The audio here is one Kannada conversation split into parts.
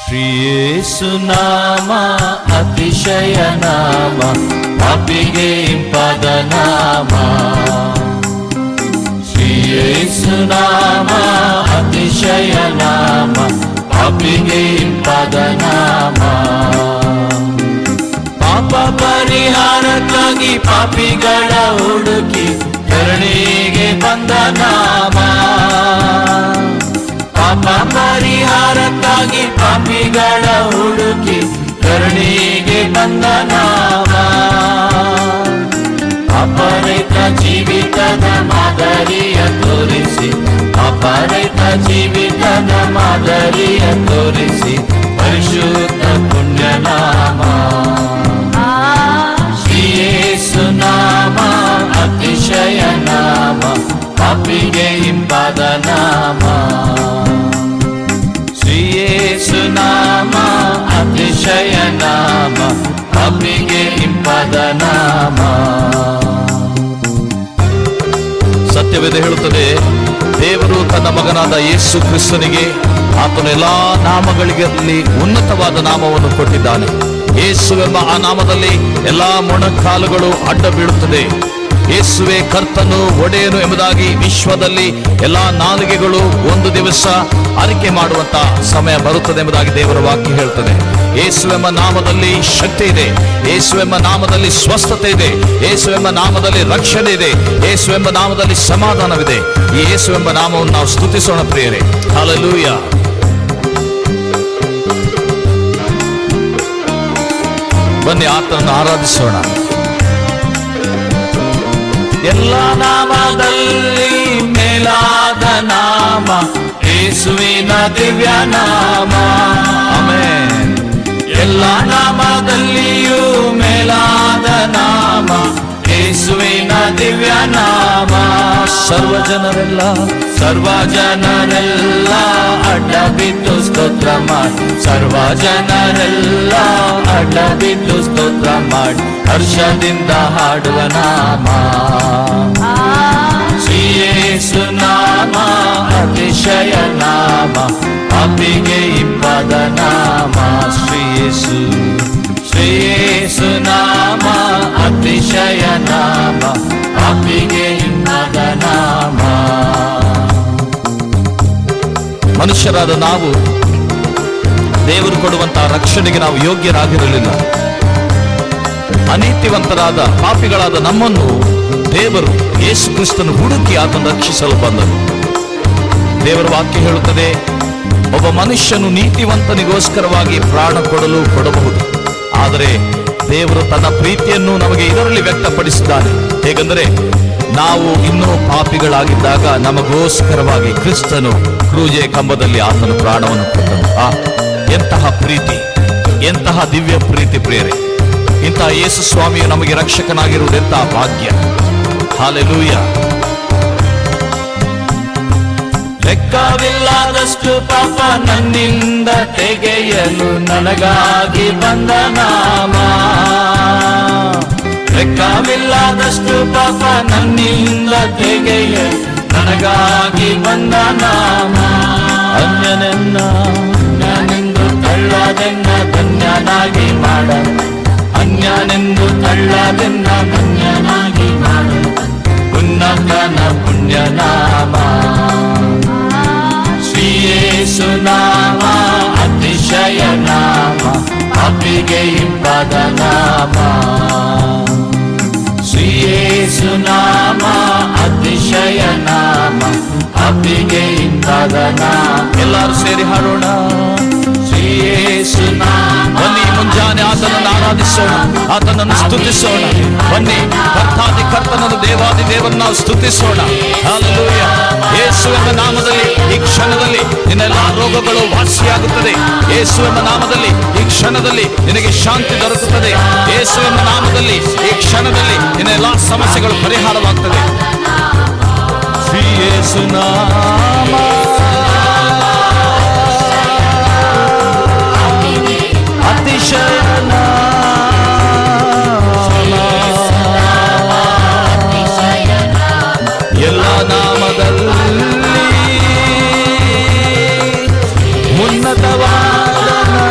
ಶ್ರೀಯೇಸು ನಾಮ ಅತಿಶಯ ನಾಮ, ಪಾಪಿಗೆ ಇಂಪಾದ ನಾಮ. ಶ್ರೀಯೇಸು ನಾಮ ಅತಿಶಯ ನಾಮ, ಪಾಪಿಗೆ ಇಂಪಾದ ನಾಮ. ಪಾಪ ಪರಿಹಾರಕ್ಕಾಗಿ ಪಾಪಿಗಳ ಹುಡುಕಿ ಕರುಣೆಗೆ ಬಂದ ನಾಮ. ಪಾಪ ಪರಿಹಾರಕ್ಕಾಗಿ ಪಾಪಿಗಳ ಹುಡುಕಿ ಕರುಣೆಗೆ ಬಂದ ನಾಮ. ಅಪರಹಿತ ಜೀವಿತದ ಮಾದರಿಯ ತೋರಿಸಿ, ಅಪರಹಿತ ಜೀವಿತದ ಮಾದರಿಯ ತೋರಿಸಿ, ಪರಿಶುದ್ಧ ಪುಣ್ಯನಾಮ. ಶ್ರೀಯೇಸು ನಾಮ ಅತಿಶಯ ನಾಮ, ಪಾಪಿಗೆ ಇಂಪಾದ ನಾಮ. ಶ್ರೀಯೇಸು ನಾಮ ಅತಿಶಯ ನಾಮ, ಪಾಪಿಗೆ ಇಂಪಾದ ನಾಮ. ಸತ್ಯವೇದ ಹೇಳುತ್ತದೆ, ದೇವರು ತನ್ನ ಮಗನಾದ ಯೇಸು ಕ್ರಿಸ್ತನಿಗೆ ಆತನ ಎಲ್ಲಾ ನಾಮಗಳಿಗಲ್ಲಿ ಉನ್ನತವಾದ ನಾಮವನ್ನು ಕೊಟ್ಟಿದ್ದಾನೆ. ಯೇಸುವೆಂಬ ಆ ನಾಮದಲ್ಲಿ ಎಲ್ಲಾ ಮೊಣಕಾಲುಗಳು ಅಡ್ಡ ಬೀಳುತ್ತದೆ. ಯೇಸುವೆ ಕರ್ತನು ಒಡೆಯನು ಎಂಬುದಾಗಿ ವಿಶ್ವದಲ್ಲಿ ಎಲ್ಲಾ ನಾಲಿಗೆಗಳು ಒಂದು ದಿವಸ ಅರಿಕೆ ಮಾಡುವಂತ ಸಮಯ ಬರುತ್ತದೆ ಎಂಬುದಾಗಿ ದೇವರ ವಾಕ್ಯ ಹೇಳ್ತದೆ. ಯೇಸುವೆಂಬ ನಾಮದಲ್ಲಿ ಶಕ್ತಿ ಇದೆ, ಯೇಸುವೆಂಬ ನಾಮದಲ್ಲಿ ಸ್ವಸ್ಥತೆ ಇದೆ, ಯೇಸುವೆಂಬ ನಾಮದಲ್ಲಿ ರಕ್ಷಣೆ ಇದೆ, ಯೇಸುವೆಂಬ ನಾಮದಲ್ಲಿ ಸಮಾಧಾನವಿದೆ. ಈ ಯೇಸುವೆಂಬ ನಾಮವನ್ನು ನಾವು ಸ್ತುತಿಸೋಣ ಪ್ರಿಯರೇ. ಹಲ್ಲೆಲೂಯಾ. ಬನ್ನಿ ಆತನನ್ನು ಆರಾಧಿಸೋಣ. ಎಲ್ಲ ನಾಮದಲ್ಲಿ ಮೇಲಾದ ನಾಮ ಯೇಸುವಿನ ದಿವ್ಯ ನಾಮ. ಆಮೆನ್. ಎಲ್ಲ ನಾಮದಲ್ಲಿಯೂ ಮೇಲಾದ ನಾಮ ಯೇಸುವಿನ ದಿವ್ಯ ನಾಮ. ಸರ್ವ ಜನರೆಲ್ಲ ಅಡ್ಡ ಬಿದ್ದು ಸ್ತೋತ್ರ ಮಾಡಿ, ಸರ್ವ ಜನರೆಲ್ಲ ಅಡ್ಡ ಬಿದ್ದು ಸ್ತೋತ್ರ ಮಾಡಿ, ಹರ್ಷದಿಂದ ಹಾಡುವ ನಾಮ. ಶ್ರೀಯೇಸು ನಾಮ ಅತಿಶಯ ನಾಮ, ಪಾಪಿಗೆ ಇಂಪಾದ ನಾಮ. ಶ್ರೀಯೇಸು ನಾಮ ಅತಿಶಯ ನಾಮ, ಪಾಪಿಗೆ ಇಂಪಾದ ನಾಮ. ಮನುಷ್ಯರಾದ ನಾವು ದೇವರು ಕೊಡುವಂತಹ ರಕ್ಷಣೆಗೆ ನಾವು ಯೋಗ್ಯರಾಗಿರಲಿಲ್ಲ. ಅನೀತಿವಂತರಾದ ಪಾಪಿಗಳಾದ ನಮ್ಮನ್ನು ದೇವರು ಯೇಸು ಕ್ರಿಸ್ತನು ಹುಡುಕಿ ಆತನು ರಕ್ಷಿಸಲು ಬಂದನು. ದೇವರ ವಾಕ್ಯ ಹೇಳುತ್ತದೆ, ಒಬ್ಬ ಮನುಷ್ಯನು ನೀತಿವಂತನಿಗೋಸ್ಕರವಾಗಿ ಪ್ರಾಣ ಕೊಡಬಹುದು, ಆದರೆ ದೇವರು ತನ್ನ ಪ್ರೀತಿಯನ್ನು ನಮಗೆ ಇದರಲ್ಲಿ ವ್ಯಕ್ತಪಡಿಸಿದ್ದಾನೆ. ಹೇಗೆಂದರೆ, ನಾವು ಇನ್ನೂ ಪಾಪಿಗಳಾಗಿದ್ದಾಗ ನಮಗೋಸ್ಕರವಾಗಿ ಕ್ರಿಸ್ತನು ಕ್ರೂಜೆ ಕಂಬದಲ್ಲಿ ಆತನು ಪ್ರಾಣವನ್ನು ಕೊಟ್ಟನು. ಎಂತಹ ಪ್ರೀತಿ, ಎಂತಹ ದಿವ್ಯ ಪ್ರೀತಿ ಪ್ರಿಯರೇ. ಇಂತಹ ಯೇಸು ಸ್ವಾಮಿಯು ನಮಗೆ ರಕ್ಷಕನಾಗಿರುವುದೆಂತಹ ಭಾಗ್ಯ. ಹಲ್ಲೆಲೂಯಾ. ಲೆಕ್ಕವಿಲ್ಲದಷ್ಟು ಪಾಪ ನನ್ನಿಂದ ತೆಗೆಯಲು ನನಗಾಗಿ ಬಂದ ನಾಮ. ಲೆಕ್ಕವಿಲ್ಲದಷ್ಟು ಪಾಪ ನನ್ನಿಂದ ತೆಗೆಯಲು ನನಗಾಗಿ ಬಂದ ನಾಮ. ಅನ್ಯನೆಂದು ತಳ್ಳದೆನ್ನ ಧನ್ಯನಾಗಿ ಮಾಡ, ಅನ್ಯನೆಂದು ತಳ್ಳದೆನ್ನ ಧನ್ಯನಾಗಿ ಮಾಡ, ಉನ್ನತನ ಪುಣ್ಯನಾಮ. ಶ್ರೀಯೇಸು ನಾಮ ಅತಿಶಯ ನಾಮ, ಪಾಪಿಗೆ ಇಂಪಾದ ನಾಮ. ಶ್ರೀಯೇಸು ನಾಮ ಅತಿಶಯ ನಾಮ, ಪಾಪಿಗೆ ಇಂಪಾದ ನಾಮ. ಎಲ್ಲರೂ ಸೇರಿ ಹಾಡೋಣ. ಶ್ರೀಯೇಸು ನಾಮ. ಬನ್ನಿ ಮುಂಜಾನೆ ಆತನನ್ನು ಆರಾಧಿಸೋಣ, ಆತನನ್ನು ಸ್ತುತಿಸೋಣ. ಬನ್ನಿ ಕರ್ತಾದಿ ಕರ್ತನನ್ನು ದೇವಾದಿ ದೇವರನ್ನು ನಾವು ಸ್ತುತಿಸೋಣ. ಹಲ್ಲೆಲೂಯಾ. ಯೇಸುವೆಂಬ ನಾಮದಲ್ಲಿ ಈ ಕ್ಷಣದಲ್ಲಿ ನಿನ್ನೆಲ್ಲ ರೋಗಗಳು ವಾಸಿಯಾಗುತ್ತದೆ. ಯೇಸುವೆಂಬ ನಾಮದಲ್ಲಿ ಈ ಕ್ಷಣದಲ್ಲಿ ನಿನಗೆ ಶಾಂತಿ ದೊರಕುತ್ತದೆ. ಯೇಸುವೆಂಬ ನಾಮದಲ್ಲಿ ಈ ಕ್ಷಣದಲ್ಲಿ ನಿನ್ನೆಲ್ಲ ಸಮಸ್ಯೆಗಳು ಪರಿಹಾರವಾಗ್ತದೆ. ಶ್ರೀಯೇಸು ನಾಮ ಅತಿಶಯ ಎಲ್ಲ ನಾಮದಲ್ಲಿ ಉನ್ನತವಾದ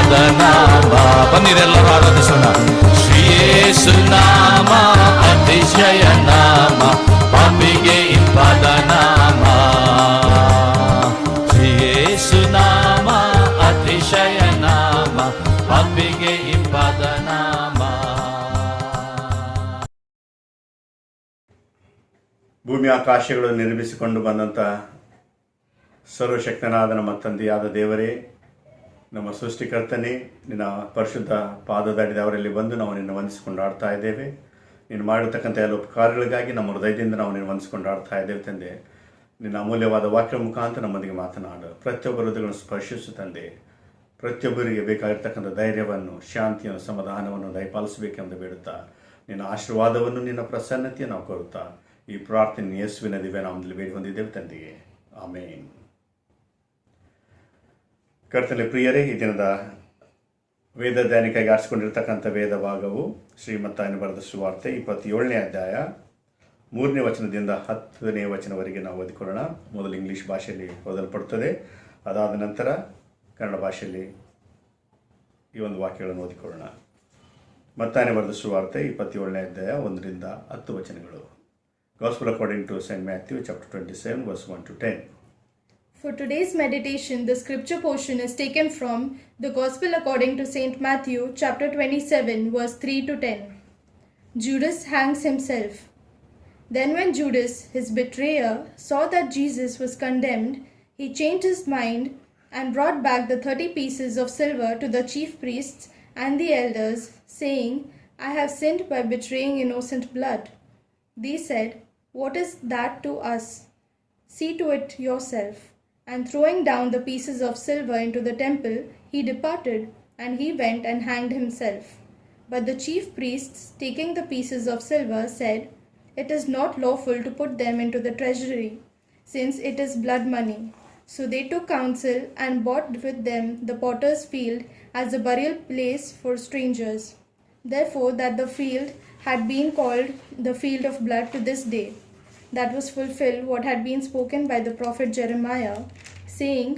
ಇಂಪಾದ ನಾಮ. ಬನ್ನಿರೆಲ್ಲರೂ ಆರಾಧಿಸೋಣ. ಶ್ರೀ ಯೇಸು ನಾಮ ಅತಿಶಯ ನಾಮ, ಪಾಪಿಗೆ ಇಂಪಾದ ನಾಮ. ಶ್ರೀ ಯೇಸು ನಾಮ ಅತಿಶಯ ನಾಮ, ಪಾಪಿಗೆ ಇಂಪಾದ ನಾಮ. ಭೂಮಿ ಆಕಾಶಗಳು ನಿರ್ಮಿಸಿಕೊಂಡು ಬಂದಂಥ ಸರ್ವಶಕ್ತನಾದ ನಮ್ಮ ತಂದೆಯಾದ ದೇವರೇ, ನಮ್ಮ ಸೃಷ್ಟಿಕರ್ತನೇ, ನಿನ್ನ ಪರಿಶುದ್ಧ ಪಾದದಡಿದವರಲ್ಲಿ ಬಂದು ನಾವು ನಿನ್ನ ವಂದಿಸಿಕೊಂಡು ಆಡ್ತಾ ಇದ್ದೇವೆ. ನೀನು ಮಾಡಿರ್ತಕ್ಕಂಥ ಎಲ್ಲ ಉಪಕಾರಗಳಿಗಾಗಿ ನಮ್ಮ ಹೃದಯದಿಂದ ನಾವು ನಿನ್ನ ವಂದಿಸಿಕೊಂಡು ಆಡ್ತಾ ಇದ್ದೇವೆ ತಂದೆ. ನಿನ್ನ ಅಮೂಲ್ಯವಾದ ವಾಕ್ಯ ಮುಖಾಂತರ ನಮ್ಮೊಂದಿಗೆ ಮಾತನಾಡು. ಪ್ರತಿಯೊಬ್ಬರ ಹೃದಯಗಳನ್ನು ಸ್ಪರ್ಶಿಸು ತಂದೆ. ಪ್ರತಿಯೊಬ್ಬರಿಗೆ ಬೇಕಾಗಿರ್ತಕ್ಕಂಥ ಧೈರ್ಯವನ್ನು, ಶಾಂತಿಯನ್ನು, ಸಮಾಧಾನವನ್ನು ದಯಪಾಲಿಸಬೇಕೆಂದು ಬೇಡುತ್ತಾ, ನಿನ್ನ ಆಶೀರ್ವಾದವನ್ನು, ನಿನ್ನ ಪ್ರಸನ್ನತೆಯನ್ನು ನಾವು ಕೋರುತ್ತಾ ಈ ಪ್ರಾರ್ಥನೆ ಯೇಸುವಿನ ದಿವ್ಯ ನಾಮದಲ್ಲಿ ಬೇಡಿ ಹೊಂದಿದ್ದೇವೆ ತಂದೆಯೇ, ಆಮೇನ್. ಕರ್ತನಲ್ಲಿ ಪ್ರಿಯರೇ, ಈ ದಿನದ ವೇದ ಧ್ಯಾನಿಕಾಗಿ ಆರಿಸಿಕೊಂಡಿರ್ತಕ್ಕಂಥ ವೇದ ಭಾಗವು ಶ್ರೀಮತ್ತಾಯನ ಬರೆದ ಸುವಾರ್ತೆ 27ನೇ ಅಧ್ಯಾಯ 3ನೇ ವಚನದಿಂದ 10ನೇ ವಚನವರೆಗೆ ನಾವು ಓದಿಕೊಳ್ಳೋಣ. ಮೊದಲು ಇಂಗ್ಲೀಷ್ ಭಾಷೆಯಲ್ಲಿ ಓದಲ್ಪಡುತ್ತದೆ. ಅದಾದ ನಂತರ ಕನ್ನಡ ಭಾಷೆಯಲ್ಲಿ ಈ ಒಂದು ವಾಕ್ಯಗಳನ್ನು ಓದಿಕೊಳ್ಳೋಣ. ಮತ್ತಾಯನ ಬರೆದ ಸುವಾರ್ತೆ 27ನೇ ಅಧ್ಯಾಯ 1ರಿಂದ 10 ವಚನಗಳು. Gospel according to St. Matthew chapter 27 verse 1 to 10. For today's meditation, the scripture portion is taken from the Gospel according to St. Matthew chapter 27 verse 3 to 10. Judas hangs himself. Then when Judas, his betrayer, saw that Jesus was condemned, he changed his mind and brought back the 30 pieces of silver to the chief priests and the elders, saying, I have sinned by betraying innocent blood. They said, What is that to us? See to it yourself. And throwing down the pieces of silver into the temple, he departed, and he went and hanged himself. But the chief priests, taking the pieces of silver, said, It is not lawful to put them into the treasury, since it is blood money. So they took counsel and bought with them the potter's field as a burial place for strangers. Therefore that the field had been called the field of blood to this day. That was fulfilled what had been spoken by the prophet Jeremiah, saying,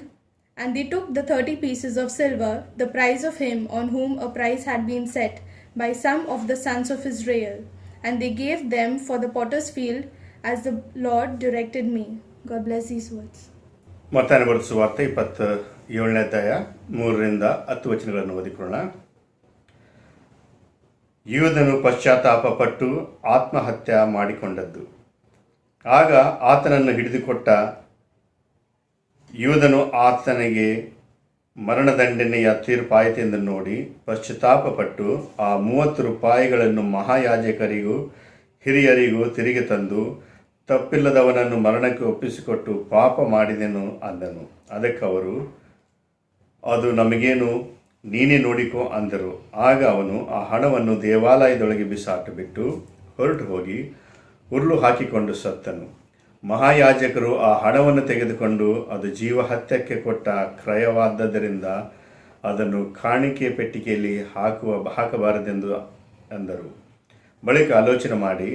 And they took the 30 pieces of silver, the price of him on whom a price had been set by some of the sons of Israel, and they gave them for the potter's field as the Lord directed me. God bless these words. ಮತ್ತಾಯನ ಬರೆದ ಸುವಾರ್ತೆ 27ನೇ ಅಧ್ಯಾಯ 3ರಿಂದ 10 ವಚನಗಳನ್ನು ಓದಿಕೊಳ್ಳೋಣ. ಯೂದನು ಪಶ್ಚಾತ್ತಾಪಪಟ್ಟು ಆತ್ಮಹತ್ಯೆ ಮಾಡಿಕೊಂಡದ್ದು. ಆಗ ಆತನನ್ನು ಹಿಡಿದುಕೊಟ್ಟ ಯೂದನು ಆತನಿಗೆ ಮರಣದಂಡನೆಯ ತೀರ್ಪಾಯಿತೆಂದು ನೋಡಿ ಪಶ್ಚಾತ್ತಾಪಪಟ್ಟು ಆ 30 ರೂಪಾಯಿಗಳನ್ನು ಮಹಾಯಾಜಕರಿಗೂ ಹಿರಿಯರಿಗೂ ತಿರುಗಿ ತಂದು, ತಪ್ಪಿಲ್ಲದವನನ್ನು ಮರಣಕ್ಕೆ ಒಪ್ಪಿಸಿಕೊಟ್ಟು ಪಾಪ ಮಾಡಿದೆನು ಅಂದನು. ಅದಕ್ಕವರು, ಅದು ನಮಗೇನು, ನೀನೇ ನೋಡಿಕೋ ಅಂದರು. ಆಗ ಅವನು ಆ ಹಣವನ್ನು ದೇವಾಲಯದೊಳಗೆ ಬಿಸಾಟು ಬಿಟ್ಟು ಹೊರಟು ಹೋಗಿ ಉರುಳು ಹಾಕಿಕೊಂಡು ಸತ್ತನು. ಮಹಾಯಾಜಕರು ಆ ಹಣವನ್ನು ತೆಗೆದುಕೊಂಡು, ಅದು ಜೀವಹತ್ಯಕ್ಕೆ ಕೊಟ್ಟ ಕ್ರಯವಾದ್ದರಿಂದ ಅದನ್ನು ಕಾಣಿಕೆ ಪೆಟ್ಟಿಗೆಯಲ್ಲಿ ಹಾಕಬಾರದೆಂದು ಅಂದರು. ಬಳಿಕ ಆಲೋಚನೆ ಮಾಡಿ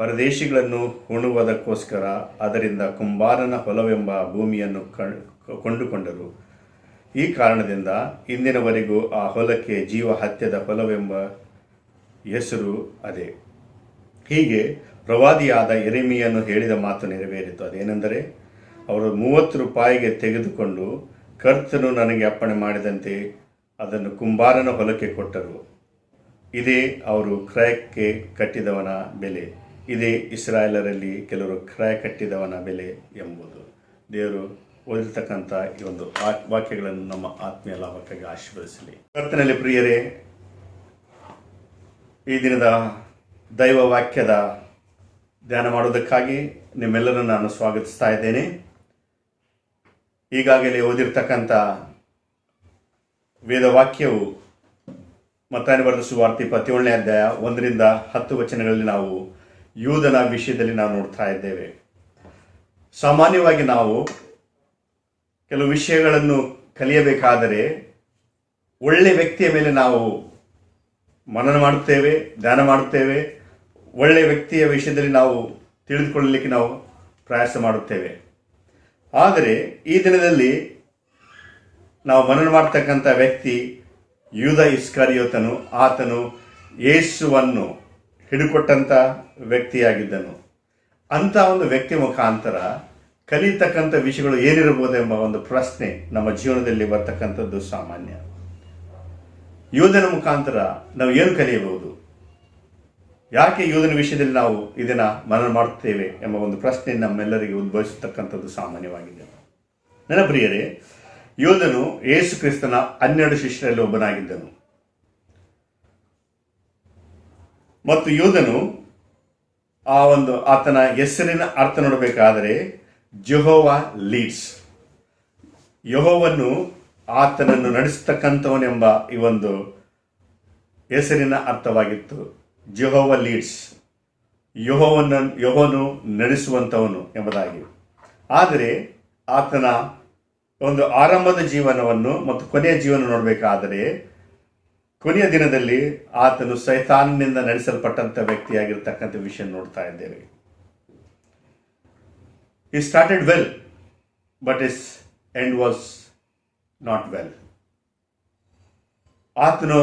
ಪರದೇಶಿಗಳನ್ನು ಉಣುವುದಕ್ಕೋಸ್ಕರ ಅದರಿಂದ ಕುಂಬಾರನ ಹೊಲವೆಂಬ ಭೂಮಿಯನ್ನು ಕೊಂಡುಕೊಂಡರು. ಈ ಕಾರಣದಿಂದ ಇಂದಿನವರೆಗೂ ಆ ಹೊಲಕ್ಕೆ ಜೀವಹತ್ಯದ ಹೊಲವೆಂಬ ಹೆಸರು ಅದೇ. ಹೀಗೆ ಪ್ರವಾದಿಯಾದ ಯೆರೆಮೀಯನು ಹೇಳಿದ ಮಾತು ನೆರವೇರಿತು. ಅದೇನೆಂದರೆ, ಅವರು 30 ರೂಪಾಯಿಗೆ ತೆಗೆದುಕೊಂಡು ಕರ್ತನು ನನಗೆ ಅಪ್ಪಣೆ ಮಾಡಿದಂತೆ ಅದನ್ನು ಕುಂಬಾರನ ಹೊಲಕ್ಕೆ ಕೊಟ್ಟರು. ಇದೇ ಅವರು ಕ್ರಯಕ್ಕೆ ಕಟ್ಟಿದವನ ಬೆಲೆ. ಇದೇ ಇಸ್ರಾಯೇಲರಲ್ಲಿ ಕೆಲವರು ಕ್ರಯ ಕಟ್ಟಿದವನ ಬೆಲೆ ಎಂಬುದು. ದೇವರು ಓದಿರ್ತಕ್ಕಂಥ ಈ ಒಂದು ವಾಕ್ಯಗಳನ್ನು ನಮ್ಮ ಆತ್ಮೀಯ ಲಾಭಕ್ಕಾಗಿ ಆಶೀರ್ವದಿಸಲಿ. ಕರ್ತನಲ್ಲಿ ಪ್ರಿಯರೇ, ಈ ದಿನದ ದೈವ ವಾಕ್ಯದ ಧ್ಯಾನ ಮಾಡುವುದಕ್ಕಾಗಿ ನಿಮ್ಮೆಲ್ಲರನ್ನು ನಾನು ಸ್ವಾಗತಿಸ್ತಾ ಇದ್ದೇನೆ. ಈಗಾಗಲೇ ಓದಿರ್ತಕ್ಕಂಥ ವೇದವಾಕ್ಯವು ಮತ್ತಾಯನ ಬರೆದ ಸುವಾರ್ತೆ 27ನೇ ಅಧ್ಯಾಯ 1ರಿಂದ 10 ವಚನಗಳಲ್ಲಿ ನಾವು ಯೂದನ ವಿಷಯದಲ್ಲಿ ನಾವು ನೋಡ್ತಾ ಇದ್ದೇವೆ. ಸಾಮಾನ್ಯವಾಗಿ ನಾವು ಕೆಲವು ವಿಷಯಗಳನ್ನು ಕಲಿಯಬೇಕಾದರೆ ಒಳ್ಳೆಯ ವ್ಯಕ್ತಿಯ ಮೇಲೆ ನಾವು ಮನನ ಮಾಡುತ್ತೇವೆ, ಧ್ಯಾನ ಮಾಡುತ್ತೇವೆ. ಒಳ್ಳೆಯ ವ್ಯಕ್ತಿಯ ವಿಷಯದಲ್ಲಿ ನಾವು ತಿಳಿದುಕೊಳ್ಳಲಿಕ್ಕೆ ನಾವು ಪ್ರಯಾಸ ಮಾಡುತ್ತೇವೆ. ಆದರೆ ಈ ದಿನದಲ್ಲಿ ನಾವು ಮನನ ಮಾಡ್ತಕ್ಕಂಥ ವ್ಯಕ್ತಿ ಯೂದ ಇಸ್ಕರಿಯೋತನು ಆತನು ಯೇಸುವನ್ನು ಹಿಡಿಕೊಟ್ಟಂಥ ವ್ಯಕ್ತಿಯಾಗಿದ್ದನು. ಅಂಥ ಒಂದು ವ್ಯಕ್ತಿ ಮುಖಾಂತರ ಕಲಿತಕ್ಕಂಥ ವಿಷಯಗಳು ಏನಿರಬಹುದೆಂಬ ಒಂದು ಪ್ರಶ್ನೆ ನಮ್ಮ ಜೀವನದಲ್ಲಿ ಬರ್ತಕ್ಕಂಥದ್ದು ಸಾಮಾನ್ಯ. ಯೂದನ ಮುಖಾಂತರ ನಾವು ಏನು ಕಲಿಯಬಹುದು, ಯಾಕೆ ಯೂದನ ವಿಷಯದಲ್ಲಿ ನಾವು ಇದನ್ನು ಮನನ ಮಾಡುತ್ತೇವೆ ಎಂಬ ಒಂದು ಪ್ರಶ್ನೆ ನಮ್ಮೆಲ್ಲರಿಗೆ ಉದ್ಭವಿಸತಕ್ಕಂಥದ್ದು ಸಾಮಾನ್ಯವಾಗಿದೆ. ನನ್ನ ಪ್ರಿಯರೇ, ಯೂದನು ಯೇಸು ಕ್ರಿಸ್ತನ 12 ಶಿಷ್ಯರಲ್ಲಿ ಒಬ್ಬನಾಗಿದ್ದನು. ಮತ್ತು ಯೂದನು ಆತನ ಹೆಸರಿನ ಅರ್ಥ ನೋಡಬೇಕಾದರೆ ಜೆಹೋವಾ ಲೀಡ್ಸ್, ಯೆಹೋವನು ಆತನನ್ನು ನಡೆಸತಕ್ಕಂಥವನೆಂಬ ಈ ಒಂದು ಹೆಸರಿನ ಅರ್ಥವಾಗಿತ್ತು. ಜೆಹೋವಾ ಲೀಡ್ಸ್, ಯೆಹೋವನು ನಡೆಸುವಂಥವನು ಎಂಬುದಾಗಿ. ಆದರೆ ಆತನ ಒಂದು ಆರಂಭದ ಜೀವನವನ್ನು ಮತ್ತು ಕೊನೆಯ ಜೀವನ ನೋಡಬೇಕಾದರೆ ಕೊನೆಯ ದಿನದಲ್ಲಿ ಆತನು ಸೈತಾನನಿಂದ ನಡೆಸಲ್ಪಟ್ಟಂಥ ವ್ಯಕ್ತಿಯಾಗಿರ್ತಕ್ಕಂಥ ವಿಷಯ ನೋಡ್ತಾ ಇದ್ದೇವೆ. He started well, but his end was not well. ಆತನು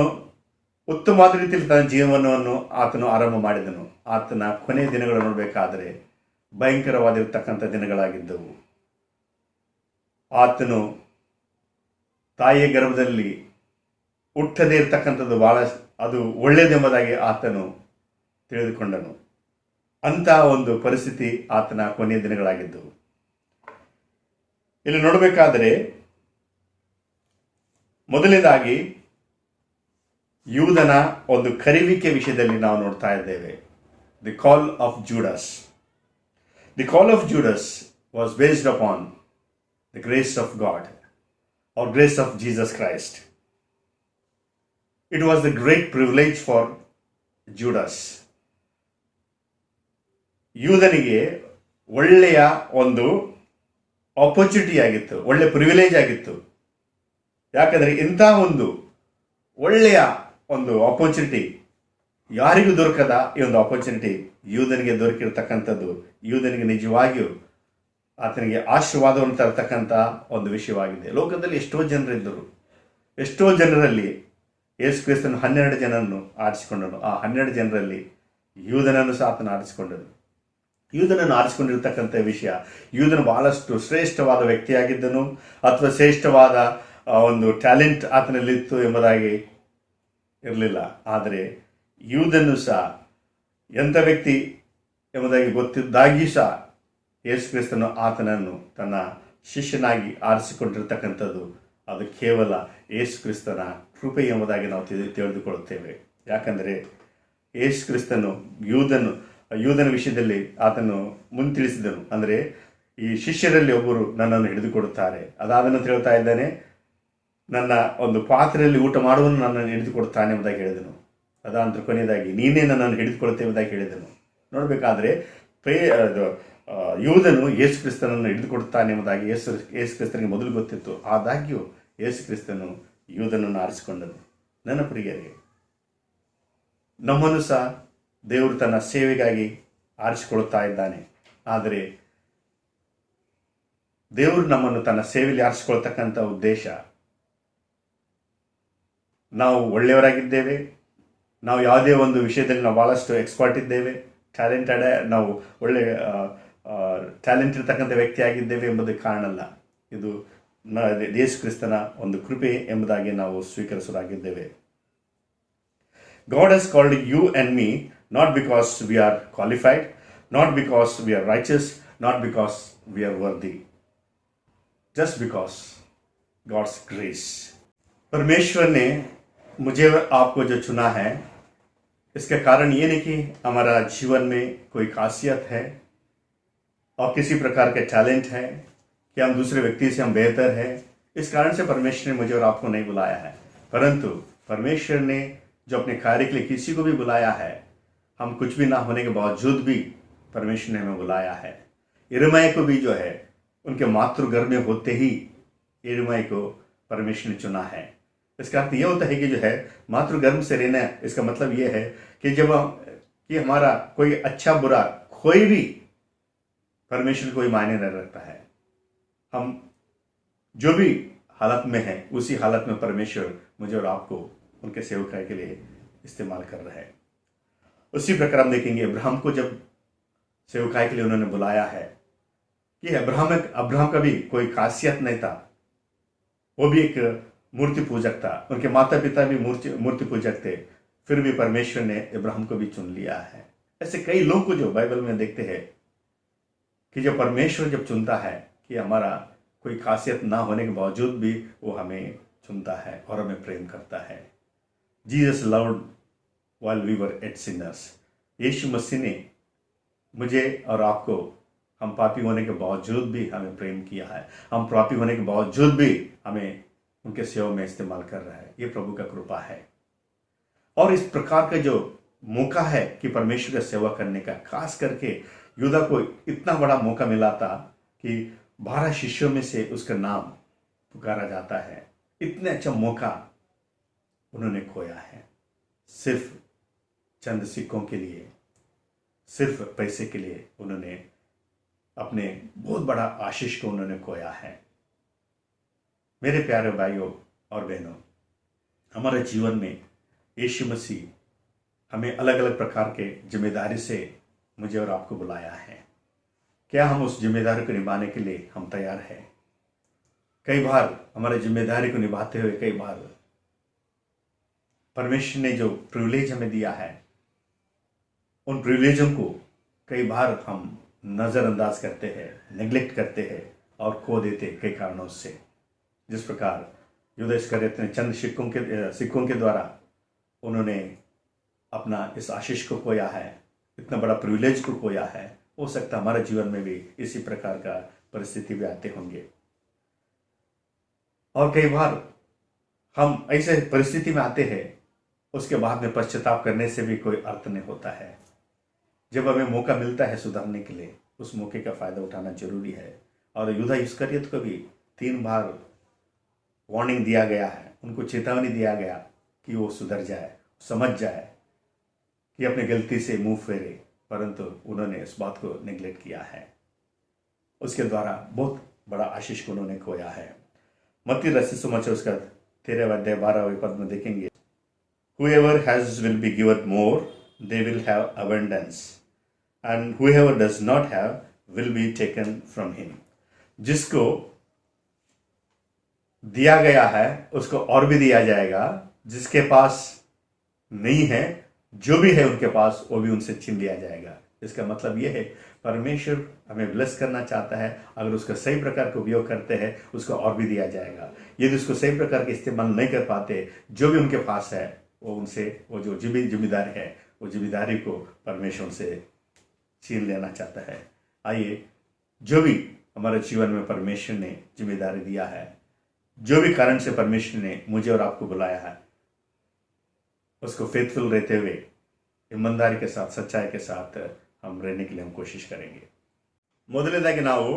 ಉತ್ತಮವಾದ ರೀತಿಯಲ್ಲಿ ತನ್ನ ಜೀವನವನ್ನು ಆತನು ಆರಂಭ ಮಾಡಿದನು. ಆತನ ಕೊನೆಯ ದಿನಗಳು ನೋಡಬೇಕಾದರೆ ಭಯಂಕರವಾಗಿರ್ತಕ್ಕಂಥ ದಿನಗಳಾಗಿದ್ದವು. ಆತನು ತಾಯಿಯ ಗರ್ಭದಲ್ಲಿ ಹುಟ್ಟದೇ ಇರತಕ್ಕಂಥದ್ದು ಬಹಳ ಅದು ಒಳ್ಳೆಯದೆಂಬುದಾಗಿ ಆತನು ತಿಳಿದುಕೊಂಡನು. ಅಂಥ ಒಂದು ಪರಿಸ್ಥಿತಿ ಆತನ ಕೊನೆಯ ದಿನಗಳಾಗಿದ್ದವು. ಇಲ್ಲಿ ನೋಡಬೇಕಾದರೆ ಮೊದಲನೇದಾಗಿ ಯೂದನ ಒಂದು ಕರೆಯುವಿಕೆ ವಿಷಯದಲ್ಲಿ ನಾವು ನೋಡ್ತಾ ಇದ್ದೇವೆ. The call of Judas. The call of Judas was based upon the grace of God or grace of Jesus Christ. It was the great privilege for Judas. ಯೂದನಿಗೆ ಒಳ್ಳೆಯ ಒಂದು ಆಪರ್ಚುನಿಟಿ ಆಗಿತ್ತು, ಒಳ್ಳೆಯ ಪ್ರಿವಿಲೇಜ್ ಆಗಿತ್ತು. ಯಾಕಂದರೆ ಇಂಥ ಒಂದು ಒಳ್ಳೆಯ ಒಂದು ಆಪರ್ಚುನಿಟಿ ಯಾರಿಗೂ ದೊರಕದ ಈ ಒಂದು ಆಪರ್ಚುನಿಟಿ ಯೂದನಿಗೆ ದೊರಕಿರ್ತಕ್ಕಂಥದ್ದು ಯೂದನಿಗೆ ನಿಜವಾಗಿಯೂ ಆತನಿಗೆ ಆಶೀರ್ವಾದವನ್ನು ತರತಕ್ಕಂಥ ಒಂದು ವಿಷಯವಾಗಿದೆ. ಲೋಕದಲ್ಲಿ ಎಷ್ಟೋ ಜನರಿದ್ದರು. ಎಷ್ಟೋ ಜನರಲ್ಲಿ ಯೇಸು ಕ್ರಿಸ್ತನು 12 ಜನರನ್ನು ಆರಿಸಿಕೊಂಡನು. ಆ 12 ಜನರಲ್ಲಿ ಯೂದನನ್ನು ಸಹ ಆತನು ಆರಿಸಿಕೊಂಡನು. ಯೂದನನ್ನು ಆರಿಸಿಕೊಂಡಿರ್ತಕ್ಕಂಥ ವಿಷಯ, ಯೂದನು ಬಹಳಷ್ಟು ಶ್ರೇಷ್ಠವಾದ ವ್ಯಕ್ತಿಯಾಗಿದ್ದನು ಅಥವಾ ಶ್ರೇಷ್ಠವಾದ ಒಂದು ಟ್ಯಾಲೆಂಟ್ ಆತನಲ್ಲಿತ್ತು ಎಂಬುದಾಗಿ ಇರಲಿಲ್ಲ. ಆದರೆ ಯೂದನು ಸಹ ಎಂಥ ವ್ಯಕ್ತಿ ಎಂಬುದಾಗಿ ಗೊತ್ತಿದ್ದಾಗಿಯೂ ಸಹ ಯೇಸು ಕ್ರಿಸ್ತನು ಆತನನ್ನು ತನ್ನ ಶಿಷ್ಯನಾಗಿ ಆರಿಸಿಕೊಂಡಿರ್ತಕ್ಕಂಥದ್ದು ಅದು ಕೇವಲ ಯೇಸು ಕ್ರಿಸ್ತನ ಕೃಪೆ ಎಂಬುದಾಗಿ ನಾವು ತಿಳಿದುಕೊಳ್ಳುತ್ತೇವೆ. ಯಾಕಂದರೆ ಯೇಸು ಕ್ರಿಸ್ತನು ಯೂದನ ವಿಷಯದಲ್ಲಿ ಆತನು ಮುಂತಿಳಿಸಿದನು. ಅಂದರೆ ಈ ಶಿಷ್ಯರಲ್ಲಿ ಒಬ್ಬರು ನನ್ನನ್ನು ಹಿಡಿದುಕೊಡುತ್ತಾರೆ, ಅದಾದ ನಂತರ ಹೇಳ್ತಾ ಇದ್ದಾನೆ, ನನ್ನ ಒಂದು ಪಾತ್ರೆಯಲ್ಲಿ ಊಟ ಮಾಡುವನು ನನ್ನನ್ನು ಹಿಡಿದುಕೊಡುತ್ತಾನೆ ಎಂಬುದಾಗಿ ಹೇಳಿದನು. ಅದಾದ ಕೊನೆಯದಾಗಿ ನೀನೇ ನನ್ನನ್ನು ಹಿಡಿದುಕೊಡುತ್ತೆ ಎಂಬುದಾಗಿ ಹೇಳಿದನು. ನೋಡಬೇಕಾದ್ರೆ ಯೂದನು ಯೇಸು ಕ್ರಿಸ್ತನನ್ನು ಹಿಡಿದುಕೊಡುತ್ತಾನೆ ಎಂಬುದಾಗಿ ಯೇಸು ಕ್ರಿಸ್ತನಿಗೆ ಮೊದಲು ಗೊತ್ತಿತ್ತು. ಆದಾಗ್ಯೂ ಯೇಸು ಕ್ರಿಸ್ತನು ಯೂದನನ್ನು ಆರಿಸಿಕೊಂಡನು. ನನ್ನ ಪ್ರಿಯರೇ, ನಮ್ಮನ್ನು ಸಹ ದೇವರು ತನ್ನ ಸೇವೆಗಾಗಿ ಆರಿಸಿಕೊಳ್ಳುತ್ತಾ ಇದ್ದಾನೆ. ಆದರೆ ದೇವರು ನಮ್ಮನ್ನು ತನ್ನ ಸೇವೆಯಲ್ಲಿ ಆರಿಸಿಕೊಳ್ತಕ್ಕಂಥ ಉದ್ದೇಶ, ನಾವು ಒಳ್ಳೆಯವರಾಗಿದ್ದೇವೆ, ನಾವು ಯಾವುದೇ ಒಂದು ವಿಷಯದಲ್ಲಿ ನಾವು ಭಾಳಷ್ಟು ಎಕ್ಸ್ಪರ್ಟ್ ಇದ್ದೇವೆ, ಟ್ಯಾಲೆಂಟೆಡ್, ನಾವು ಒಳ್ಳೆ ಟ್ಯಾಲೆಂಟ್ ಇರ್ತಕ್ಕಂಥ ವ್ಯಕ್ತಿ ಆಗಿದ್ದೇವೆ ಎಂಬುದಕ್ಕೆ ಕಾರಣ ಅಲ್ಲ. ಇದು ಯೇಸು ಕ್ರಿಸ್ತನ ಒಂದು ಕೃಪೆ ಎಂಬುದಾಗಿ ನಾವು ಸ್ವೀಕರಿಸೋದಾಗಿದ್ದೇವೆ. God has called you and me not because we are qualified, not because we are righteous, not because we are worthy, just because God's grace. परमेश्वर ने मुझे आपको जो चुना है, इसका कारण ये नहीं कि हमारा जीवन में कोई खासियत है और किसी प्रकार के टैलेंट है कि हम दूसरे व्यक्ति से हम बेहतर है. इस कारण से परमेश्वर ने मुझे और आपको नहीं बुलाया है, परंतु परमेश्वर ने जो अपने कार्य के लिए किसी को भी बुलाया है, हम कुछ भी ना होने के बावजूद भी परमेश्वर ने हमें बुलाया है. यिर्मयाह को भी जो है उनके मातृगर्भ में होते ही यिर्मयाह को परमेश्वर ने चुना है. इसका अर्थ यह होता है कि जो है मातृगर्भ से रहना, इसका मतलब ये है कि जब कि हमारा कोई अच्छा बुरा कोई भी परमेश्वर कोई मायने नहीं रखता है. हम जो भी हालत में है उसी हालत में परमेश्वर मुझे और आपको उनके सेवकाई के लिए इस्तेमाल कर रहा है। उसी प्रकार हम देखेंगे अब्राहम को जब सेवकाई के लिए उन्होंने बुलाया है कि अब्राहम का भी कोई खासियत नहीं था, वो भी एक मूर्ति पूजक था, उनके माता पिता भी मूर्ति पूजक थे, फिर भी परमेश्वर ने अब्राहम को भी चुन लिया है। ऐसे कई लोग को जो बाइबल में देखते हैं कि जब परमेश्वर जब चुनता है कि हमारा कोई खासियत ना होने के बावजूद भी वो हमें चुनता है और हमें प्रेम करता है। Jesus loved while we were yet sinners. यीशु मसीह ने मुझे और आपको हम पापी होने के बावजूद भी हमें प्रेम किया है, हम पापी होने के बावजूद भी हमें उनके सेवा में इस्तेमाल कर रहा है। ये प्रभु का कृपा है। और इस प्रकार का जो मौका है कि परमेश्वर का सेवा करने का, खास करके यूदा को इतना बड़ा मौका मिला था कि 12 शिष्यों में से उसका नाम पुकारा जाता है। इतने अच्छा मौका उन्होंने खोया है सिर्फ चंद सिक्कों के लिए, सिर्फ पैसे के लिए। उन्होंने अपने बहुत बड़ा आशीष को उन्होंने खोया है। मेरे प्यारे भाइयों और बहनों, हमारे जीवन में यीशु मसीह हमें अलग अलग प्रकार के जिम्मेदारी से मुझे और आपको बुलाया है। क्या हम उस जिम्मेदारी को निभाने के लिए हम तैयार हैं? कई बार हमारे जिम्मेदारी को निभाते हुए कई बार परमेश्वर ने जो प्रिविलेज हमें दिया है, उन प्रिविलेजों को कई बार हम नज़रअंदाज करते हैं, नेग्लेक्ट करते हैं और खो देते कई कारणों से। जिस प्रकार यूदा इस्करियोत ने चंद सिक्कों के द्वारा उन्होंने अपना इस आशीष को खोया है, इतना बड़ा प्रिविलेज को खोया है। हो सकता है हमारे जीवन में भी इसी प्रकार का परिस्थिति भी आते होंगे। और कई बार हम ऐसे परिस्थिति में आते हैं, उसके बाद में पश्चाताप करने से भी कोई अर्थ नहीं होता है। जब हमें मौका मिलता है सुधरने के लिए, उस मौके का फायदा उठाना जरूरी है। और यूदा इस्करियोत को भी 3 बार वार्निंग दिया गया है, उनको चेतावनी दिया गया कि वो सुधर जाए, समझ जाए कि अपनी गलती से मुंह फेरे, परंतु उन्होंने इस बात को नेग्लेक्ट किया है। उसके द्वारा बहुत बड़ा आशीष को उन्होंने खोया है। मत्ती रचित सुसमाचार उसका 13वां अध्याय 12वें पद में देखेंगे, Whoever has will be given more, they will have abundance, and whoever does not have will be taken from him. जिसको दिया गया है उसको और भी दिया जाएगा, जिसके पास नहीं है, जो भी है उनके पास वो भी उनसे छीन लिया जाएगा। इसका मतलब यह है परमेश्वर हमें ब्लेस करना चाहता है। अगर उसका सही प्रकार का उपयोग करते हैं उसको और भी दिया जाएगा। यदि उसको सही प्रकार के इस्तेमाल नहीं कर पाते, जो भी उनके पास है वो जो जिम्मेदारी है, वो जिम्मेदारी को परमेश्वर से छीन लेना चाहता है। आइए, जो भी हमारे जीवन में परमेश्वर ने जिम्मेदारी दिया है, जो भी कारण से परमेश्वर ने मुझे और आपको बुलाया है, उसको फेथफुल रहते हुए ईमानदारी के साथ, सच्चाई के साथ हम रहने के लिए हम कोशिश करेंगे। ಮೊದಲನೇದಾಗಿ ನಾವು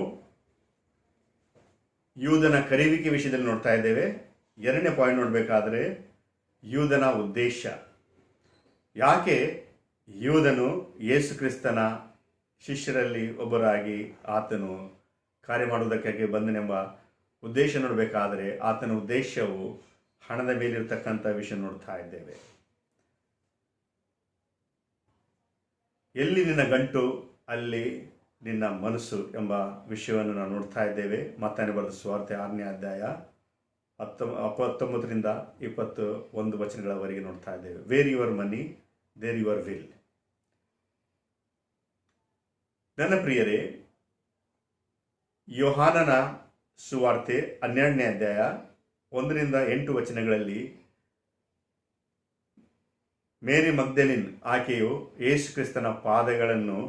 ಯೂದನ ಕರೆಯುವಿಕೆ ವಿಷಯದಲ್ಲಿ ನೋಡ್ತಾ ಇದ್ದೇವೆ। ಎರಡನೇ ಪಾಯಿಂಟ್ ನೋಡಬೇಕಾದ್ರೆ ಯೂದನ ಉದ್ದೇಶ, ಯಾಕೆ ಯೂದನು ಯೇಸು ಕ್ರಿಸ್ತನ ಶಿಷ್ಯರಲ್ಲಿ ಒಬ್ಬರಾಗಿ ಆತನು ಕಾರ್ಯ ಮಾಡುವುದಕ್ಕಾಗಿ ಬಂದನೆಂಬ ಉದ್ದೇಶ ನೋಡಬೇಕಾದ್ರೆ ಆತನ ಉದ್ದೇಶವು ಹಣದ ಮೇಲಿರ್ತಕ್ಕಂಥ ವಿಷಯ ನೋಡ್ತಾ ಇದ್ದೇವೆ। ಎಲ್ಲಿ ನಿನ್ನ ಗಂಟು ಅಲ್ಲಿ ನಿನ್ನ ಮನಸ್ಸು ಎಂಬ ವಿಷಯವನ್ನು ನಾವು ನೋಡ್ತಾ ಇದ್ದೇವೆ। ಮತ್ತಾಯನ ಬರೆದ ಸುವಾರ್ತೆ 6ನೇ ಅಧ್ಯಾಯ 19ರಿಂದ 21 ವಚನಗಳವರೆಗೆ ನೋಡ್ತಾ ಇದ್ದೇವೆ। Where your money there your will. ನನ್ನ ಪ್ರಿಯರೇ, ಯೋಹಾನನ ಸುವಾರ್ತೆ 12ನೇ ಅಧ್ಯಾಯ 1ರಿಂದ 8 ವಚನಗಳಲ್ಲಿ ಮೇರಿ ಮಗ್ದಲಿನ್ ಆಕೆಯು ಯೇಸು ಕ್ರಿಸ್ತನ ಪಾದಗಳನ್ನು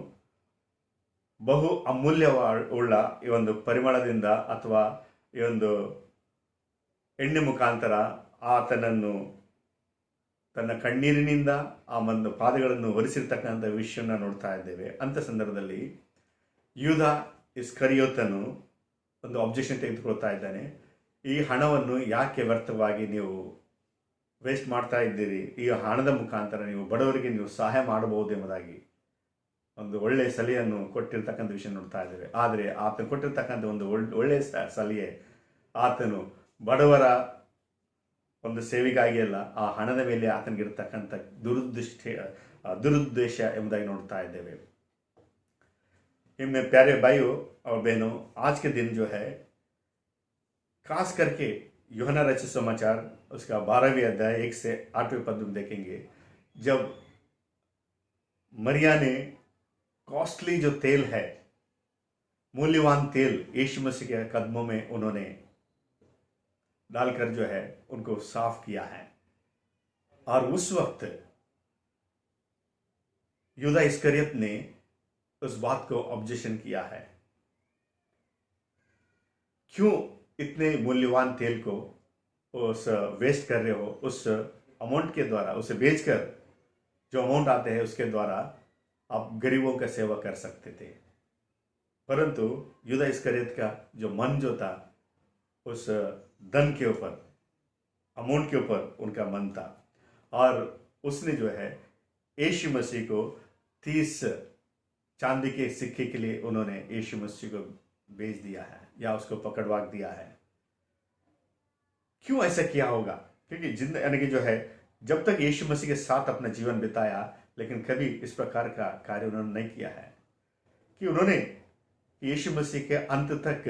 ಬಹು ಅಮೂಲ್ಯವುಳ್ಳ ಈ ಒಂದು ಪರಿಮಳದಿಂದ ಅಥವಾ ಈ ಒಂದು ಎಣ್ಣೆ ಮುಖಾಂತರ ಆತನನ್ನು ತನ್ನ ಕಣ್ಣೀರಿನಿಂದ ಆ ಒಂದು ಪಾದಗಳನ್ನು ಒರೆಸಿರ್ತಕ್ಕಂಥ ವಿಷಯವನ್ನು ನೋಡ್ತಾ ಇದ್ದೇವೆ। ಅಂಥ ಸಂದರ್ಭದಲ್ಲಿ ಯೂದ ಇಸ್ಕರಿಯೋತನು ಒಂದು ಆಬ್ಜೆಕ್ಷನ್ ತೆಗೆದುಕೊಳ್ತಾ ಇದ್ದಾನೆ। ಈ ಹಣವನ್ನು ಯಾಕೆ ವ್ಯರ್ಥವಾಗಿ ನೀವು ವೇಸ್ಟ್ ಮಾಡ್ತಾ ಇದ್ದೀರಿ? ಈ ಹಣದ ಮುಖಾಂತರ ನೀವು ಬಡವರಿಗೆ ನೀವು ಸಹಾಯ ಮಾಡಬಹುದು ಎಂಬುದಾಗಿ ಒಂದು ಒಳ್ಳೆಯ ಸಲಹೆಯನ್ನು ಕೊಟ್ಟಿರ್ತಕ್ಕಂಥ ವಿಷಯ ನೋಡ್ತಾ ಇದ್ದೇವೆ। ಆದರೆ ಆತನು ಕೊಟ್ಟಿರ್ತಕ್ಕಂಥ ಒಂದು ಒಳ್ಳೆಯ ಸಲಹೆ, ಆತನು ಬಡವರ ಒಂದು ಸೇವೆಗಾಗಿ ಅಲ್ಲ, ಆ ಹಣದ ಮೇಲೆ ಆತನಿಗಿರ್ತಕ್ಕಂಥ ದುರುದ್ದೇಶ ಎಂಬುದಾಗಿ ನೋಡ್ತಾ ಇದ್ದೇವೆ. इनमें प्यारे भाइयों और बहनों, आज के दिन जो है खास करके यूहन्ना रचित समाचार उसका 12वें अध्याय 1 से 8वें पद में देखेंगे, जब मरिया ने कॉस्टली जो तेल है, मूल्यवान तेल यीशु मसीह के कदमों में उन्होंने डालकर जो है उनको साफ किया है. और उस वक्त यूदा इस्करियत ने उस बात को ऑब्जेक्शन किया है. क्यों इतने मूल्यवान तेल को उस वेस्ट कर रहे हो? उस अमाउंट के द्वारा, उसे बेचकर जो अमाउंट आते हैं उसके द्वारा आप गरीबों का सेवा कर सकते थे. परंतु यूदा इस्करियत का जो मन जो था उस धन के ऊपर, अमाउंट के ऊपर उनका मन था, और उसने जो है यीशु मसीह को 30 चांदी के सिक्के के लिए उन्होंने यीशु मसीह को बेच दिया है या उसको पकड़वा दिया है. क्यों ऐसा किया होगा? क्योंकि यानी कि जो है जब तक यीशु मसीह के साथ अपना जीवन बिताया, लेकिन कभी इस प्रकार का कार्य उन्होंने नहीं किया है कि उन्होंने यीशु मसीह के अंत तक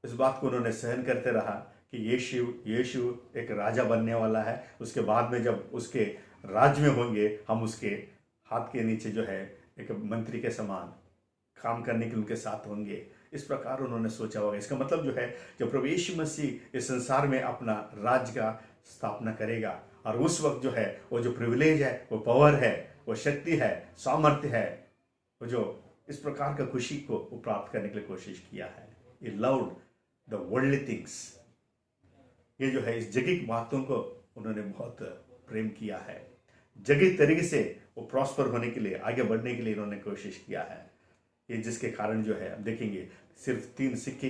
इस बात को उन्होंने सहन करते रहा कि यीशु एक राजा बनने वाला है. उसके बाद में जब उसके राज्य में होंगे, हम उसके हाथ के नीचे जो है एक मंत्री के समान काम करने के उनके साथ होंगे. इस प्रकार उन्होंने सोचा होगा. इसका मतलब जो है जब प्रभु यीशु मसीह इस संसार में अपना राज्य का स्थापना करेगा, और उस वक्त जो है वो जो प्रिविलेज है, वो पावर है, वो शक्ति है, सामर्थ्य है, वो जो इस प्रकार का खुशी को प्राप्त करने के लिए कोशिश किया है. ये लव्ड द वर्ल्डली थिंग्स, ये जो है इस जगत बातों को उन्होंने बहुत प्रेम किया है. जगत तरीके से वो प्रॉस्पर होने के लिए, आगे बढ़ने के लिए इन्होंने कोशिश किया है. ये जिसके कारण जो है आप देखेंगे सिर्फ 30 सिक्के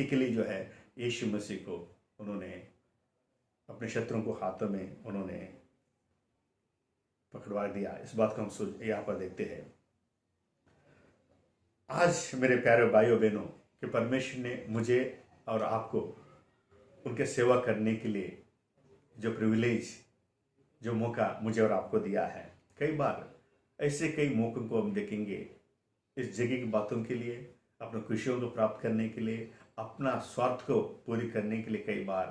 के लिए जो है यीशु मसीह को उन्होंने अपने शत्रुओं को हाथों में उन्होंने पकड़वा दिया. इस बात को हम यहाँ पर देखते हैं. आज मेरे प्यारे भाइयों बहनों, कि परमेश्वर ने मुझे और आपको उनके सेवा करने के लिए जो प्रिविलेज, जो मौका मुझे और आपको दिया है. कई बार ऐसे कई मौकों को हम देखेंगे इस जगह की बातों के लिए, अपने खुशियों को प्राप्त करने के लिए, अपना स्वार्थ को पूरी करने के लिए कई बार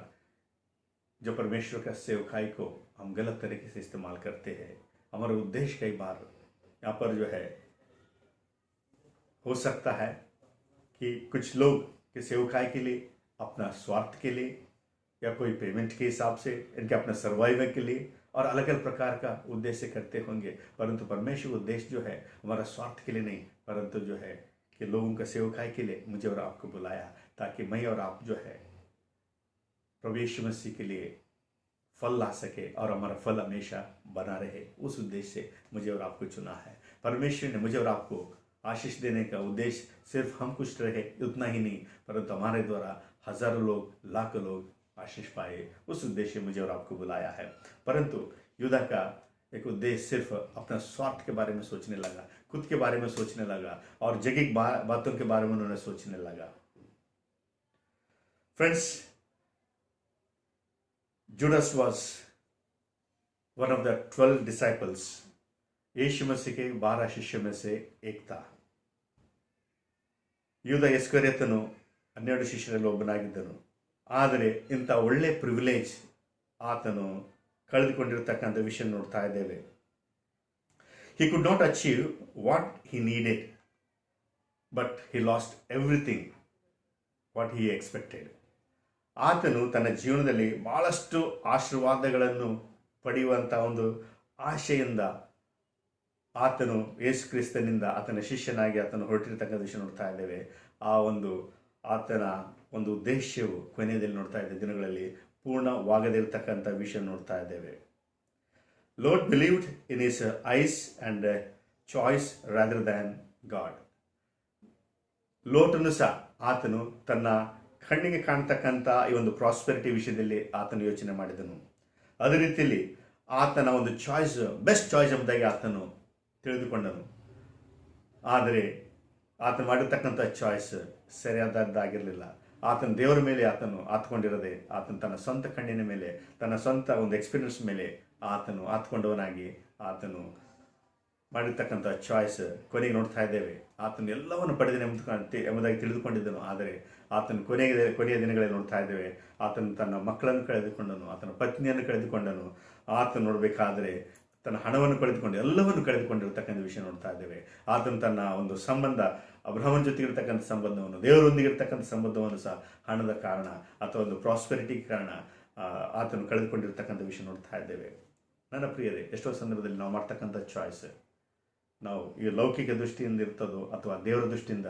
जो परमेश्वर का सेवकाई को हम गलत तरीके से इस्तेमाल करते हैं. हमारा उद्देश्य कई बार यहाँ पर जो है हो सकता है कि कुछ लोग के सेवकाई के लिए, अपना स्वार्थ के लिए, या कोई पेमेंट के हिसाब से, इनके अपने सर्वाइवल के लिए, और अलग अलग प्रकार का उद्देश्य करते होंगे. परंतु परमेश्वर उद्देश्य जो है हमारा स्वार्थ के लिए नहीं, परंतु जो है कि लोगों का सेवकाई के लिए मुझे और आपको बुलाया, ताकि मैं और आप जो है प्रभु यीशु मसीह के लिए फल ला सके और हमारा फल हमेशा बना रहे. उस उद्देश्य से मुझे और आपको चुना है. परमेश्वर ने मुझे और आपको आशीष देने का उद्देश्य सिर्फ हम कुछ रहे उतना ही नहीं, परंतु हमारे द्वारा हजारों लोग, लाखों लोग आशीष पाए. उस उद्देश्य मुझे और आपको बुलाया है. परंतु यूदा का एक उद्देश्य सिर्फ अपना स्वार्थ के बारे में सोचने लगा, खुद के बारे में सोचने लगा, और जगत बातों के बारे में उन्होंने सोचने लगा. Friends, Judas was one of the 12 disciples. यीशु मसीह के 12 ಶಿಷ್ಯ में से एक था. ಯೂದ ಇಸ್ಕರಿಯೋತನು 12 ಶಿಷ್ಯರಲ್ಲಿ ಒಬ್ಬನಾಗಿದ್ದನು. ಆದರೆ ಇಂಥ ಒಳ್ಳೆ ಪ್ರಿವಿಲೇಜ್ ಆತನು ಕಳೆದುಕೊಂಡಿರತಕ್ಕಂಥ ವಿಷಯ ನೋಡ್ತಾ ಇದ್ದೇವೆ. He could not achieve what he needed, but he lost everything what he expected. ಆತನು ತನ್ನ ಜೀವನದಲ್ಲಿ ಬಹಳಷ್ಟು ಆಶೀರ್ವಾದಗಳನ್ನು ಪಡೆಯುವಂಥ ಒಂದು ಆಶೆಯಿಂದ ಆತನು ಯೇಸು ಕ್ರಿಸ್ತನಿಂದ ಆತನ ಶಿಷ್ಯನಾಗಿ ಆತನು ಹೊರಟಿರ್ತಕ್ಕಂಥ ವಿಷಯ ನೋಡ್ತಾ ಇದ್ದೇವೆ. ಆ ಒಂದು ಆತನ ಒಂದು ಉದ್ದೇಶವು ಕೊನೆಯಲ್ಲಿ ನೋಡ್ತಾ ಇದ್ದ ದಿನಗಳಲ್ಲಿ ಪೂರ್ಣವಾಗದಿರತಕ್ಕಂಥ ವಿಷಯ ನೋಡ್ತಾ ಇದ್ದೇವೆ. Lord believed in his eyes and choice rather than God. ಲೋಟನು ಸಹ ಆತನು ತನ್ನ ಕಣ್ಣಿಗೆ ಕಾಣ್ತಕ್ಕಂಥ ಈ ಒಂದು ಪ್ರಾಸ್ಪೆರಿಟಿ ವಿಷಯದಲ್ಲಿ ಆತನು ಯೋಚನೆ ಮಾಡಿದನು. ಅದೇ ರೀತಿಯಲ್ಲಿ ಆತನ ಒಂದು ಚಾಯ್ಸ್, ಬೆಸ್ಟ್ ಚಾಯ್ಸ್ ಎಂಬುದಾಗಿ ಆತನು ತಿಳಿದುಕೊಂಡನು. ಆದರೆ ಆತ ಮಾಡಿರ್ತಕ್ಕಂಥ ಚಾಯ್ಸ್ ಸರಿಯಾದದ್ದಾಗಿರಲಿಲ್ಲ. ಆತನ ದೇವರ ಮೇಲೆ ಆತನು ಆತ್ಕೊಂಡಿರದೆ ಆತನ ತನ್ನ ಸ್ವಂತ ಕಣ್ಣಿನ ಮೇಲೆ ತನ್ನ ಸ್ವಂತ ಒಂದು ಎಕ್ಸ್ಪೀರಿಯನ್ಸ್ ಮೇಲೆ ಆತನು ಆತ್ಕೊಂಡವನಾಗಿ ಆತನು ಮಾಡಿರ್ತಕ್ಕಂಥ ಚಾಯ್ಸ್ ಕೊನೆಗೆ ನೋಡ್ತಾ ಇದ್ದೇವೆ. ಆತನು ಎಲ್ಲವನ್ನು ಪಡೆದನೆ ಎಂಬುದಾಗಿ ತಿಳಿದುಕೊಂಡಿದ್ದನು. ಆದರೆ ಆತನು ಕೊನೆಯ ದಿನಗಳಲ್ಲಿ ನೋಡ್ತಾ ಇದ್ದೇವೆ, ಆತನು ತನ್ನ ಮಕ್ಕಳನ್ನು ಕಳೆದುಕೊಂಡನು, ಆತನ ಪತ್ನಿಯನ್ನು ಕಳೆದುಕೊಂಡನು. ಆತನು ನೋಡಬೇಕಾದ್ರೆ ತನ್ನ ಹಣವನ್ನು ಕಳೆದುಕೊಂಡು ಎಲ್ಲವನ್ನು ಕಳೆದುಕೊಂಡಿರ್ತಕ್ಕಂಥ ವಿಷಯ ನೋಡ್ತಾ ಇದ್ದೇವೆ. ಆತನು ತನ್ನ ಒಂದು ಸಂಬಂಧ ಅಬ್ರಹಾಮನ ಜೊತೆಗೆ ಇರ್ತಕ್ಕಂಥ ಸಂಬಂಧವನ್ನು, ದೇವರೊಂದಿಗೆ ಇರ್ತಕ್ಕಂಥ ಸಂಬಂಧವನ್ನು ಸಹ ಹಣದ ಕಾರಣ ಅಥವಾ ಒಂದು ಪ್ರಾಸ್ಪೆರಿಟಿ ಕಾರಣ ಆತನು ಕಳೆದುಕೊಂಡಿರ್ತಕ್ಕಂಥ ವಿಷಯ ನೋಡ್ತಾ ಇದ್ದೇವೆ. ನನ್ನ ಪ್ರಿಯರೇ, ಎಷ್ಟೋ ಸಂದರ್ಭದಲ್ಲಿ ನಾವು ಮಾಡ್ತಕ್ಕಂಥ ಚಾಯ್ಸ್ ನಾವು ಈ ಲೌಕಿಕ ದೃಷ್ಟಿಯಿಂದ ಇರ್ತದೋ ಅಥವಾ ದೇವರ ದೃಷ್ಟಿಯಿಂದ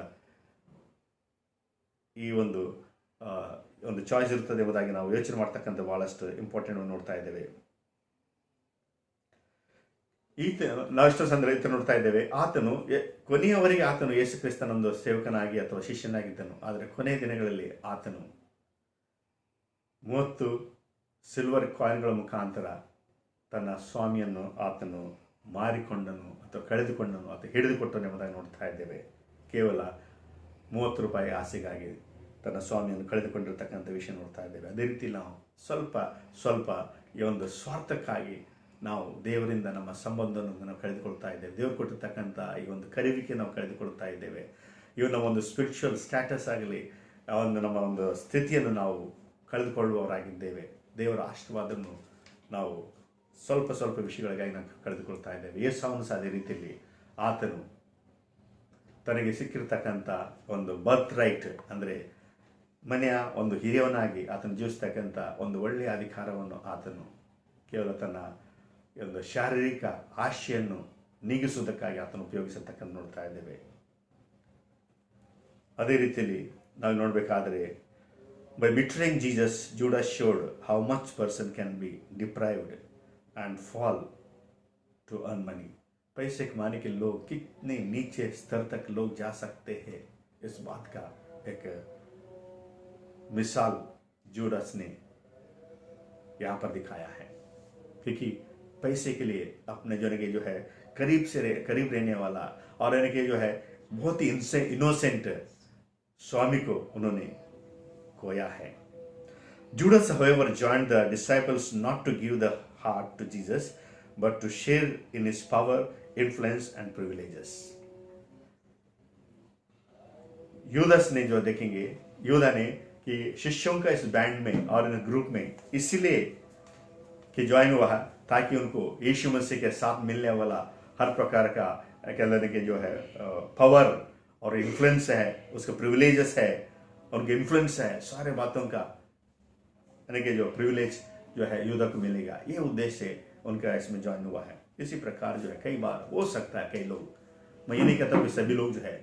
ಈ ಒಂದು ಚಾಯ್ಸ್ ಇರ್ತದೆ ಎಂಬುದಾಗಿ ನಾವು ಯೋಚನೆ ಮಾಡ್ತಕ್ಕಂಥ ಬಹಳಷ್ಟು ಇಂಪಾರ್ಟೆಂಟ್ ನೋಡ್ತಾ ಇದ್ದೇವೆ. ನಾವೆಷ್ಟೋ ಸಂದರ್ಭ ನೋಡ್ತಾ ಇದ್ದೇವೆ, ಆತನು ಕೊನೆಯವರೆಗೆ ಆತನು ಯೇಸು ಕ್ರಿಸ್ತನೊಂದು ಸೇವಕನಾಗಿ ಅಥವಾ ಶಿಷ್ಯನಾಗಿದ್ದನು. ಆದರೆ ಕೊನೆಯ ದಿನಗಳಲ್ಲಿ ಆತನು 30 ಸಿಲ್ವರ್ ಕಾಯಿನ್ಗಳ ಮುಖಾಂತರ ತನ್ನ ಸ್ವಾಮಿಯನ್ನು ಆತನು ಮಾರಿಕೊಂಡನು ಅಥವಾ ಕಳೆದುಕೊಂಡನು ಅಥವಾ ಹಿಡಿದುಕೊಟ್ಟನು ಎಂಬುದಾಗಿ ನೋಡ್ತಾ ಇದ್ದೇವೆ. ಕೇವಲ 30 ರೂಪಾಯಿ ಆಸೆಗಾಗಿ ತನ್ನ ಸ್ವಾಮಿಯನ್ನು ಕಳೆದುಕೊಂಡಿರ್ತಕ್ಕಂಥ ವಿಷಯ ನೋಡ್ತಾ ಇದ್ದೇವೆ. ಅದೇ ರೀತಿ ನಾವು ಸ್ವಲ್ಪ ಈ ಒಂದು ಸ್ವಾರ್ಥಕ್ಕಾಗಿ ನಾವು ದೇವರಿಂದ ನಮ್ಮ ಸಂಬಂಧವನ್ನು ನಾವು ಕಳೆದುಕೊಳ್ತಾ ಇದ್ದೇವೆ. ದೇವರು ಕೊಟ್ಟಿರ್ತಕ್ಕಂಥ ಈ ಒಂದು ಕರೆಯುವಿಕೆ ನಾವು ಕಳೆದುಕೊಳ್ತಾ ಇದ್ದೇವೆ. ಇವು ನಮ್ಮ ಒಂದು ಸ್ಪಿರಿಚುವಲ್ ಸ್ಟ್ಯಾಟಸ್ ಆಗಲಿ, ಒಂದು ನಮ್ಮ ಒಂದು ಸ್ಥಿತಿಯನ್ನು ನಾವು ಕಳೆದುಕೊಳ್ಳುವವರಾಗಿದ್ದೇವೆ. ದೇವರ ಆಶೀರ್ವಾದವನ್ನು ನಾವು ಸ್ವಲ್ಪ ವಿಷಯಗಳಿಗಾಗಿ ನಾವು ಕಳೆದುಕೊಳ್ತಾ ಇದ್ದೇವೆ. ಯೇಸುವನ್ನು ಸಹ ಅದೇ ರೀತಿಯಲ್ಲಿ ಆತನು ತನಗೆ ಸಿಕ್ಕಿರ್ತಕ್ಕಂಥ ಒಂದು ಬರ್ತ್ ರೈಟ್ ಅಂದರೆ ಮನೆಯ ಒಂದು ಹಿರಿಯವನಾಗಿ ಆತನು ಜೀವಿಸ್ತಕ್ಕಂಥ ಒಂದು ಒಳ್ಳೆಯ ಅಧಿಕಾರವನ್ನು ಆತನು ಕೇವಲ ತನ್ನ ಒಂದು ಶಾರೀರಿಕ ಆಶೆಯನ್ನು ನೀಗಿಸುವುದಕ್ಕಾಗಿ ಆತನು ಉಪಯೋಗಿಸತಕ್ಕಂಥ ನೋಡ್ತಾ ಇದ್ದೇವೆ. ಅದೇ ರೀತಿಯಲ್ಲಿ ನಾವು ನೋಡಬೇಕಾದರೆ by betraying Jesus, Judas showed how much person can be deprived and fall to earn money. पैसे कमाने के लोग कितने नीचे स्तर तक लोग जा सकते हैं, इस बात का एक मिसाल जूडस ने यहाँ पर दिखाया है. क्योंकि पैसे के लिए अपने जो है करीब रहने वाला और यानी कि जो है बहुत ही इनोसेंट स्वामी को उन्होंने खोया है. Judas, however, joined the disciples not to give the heart to Jesus, but to share in his power, influence and privileges. यूदास ने जो देखेंगे, यूदा ने कि शिष्यों का इस बैंड में और इन ग्रुप में इसलिए कि ज्वाइन हुआ ताकि उनको यीशु मसीह के साथ मिलने वाला हर प्रकार का कहने के जो है पावर और इन्फ्लुएंस है, उसका प्रिविलेजेस है, उनके इन्फ्लुएंस है, सारे बातों का यानी कि जो प्रिविलेज जो है यूदा को मिलेगा, ये उद्देश्य से उनका इसमें ज्वाइन हुआ है. इसी प्रकार जो है कई बार हो सकता है कई लोग, मैं ये नहीं कहता कि सभी लोग जो है,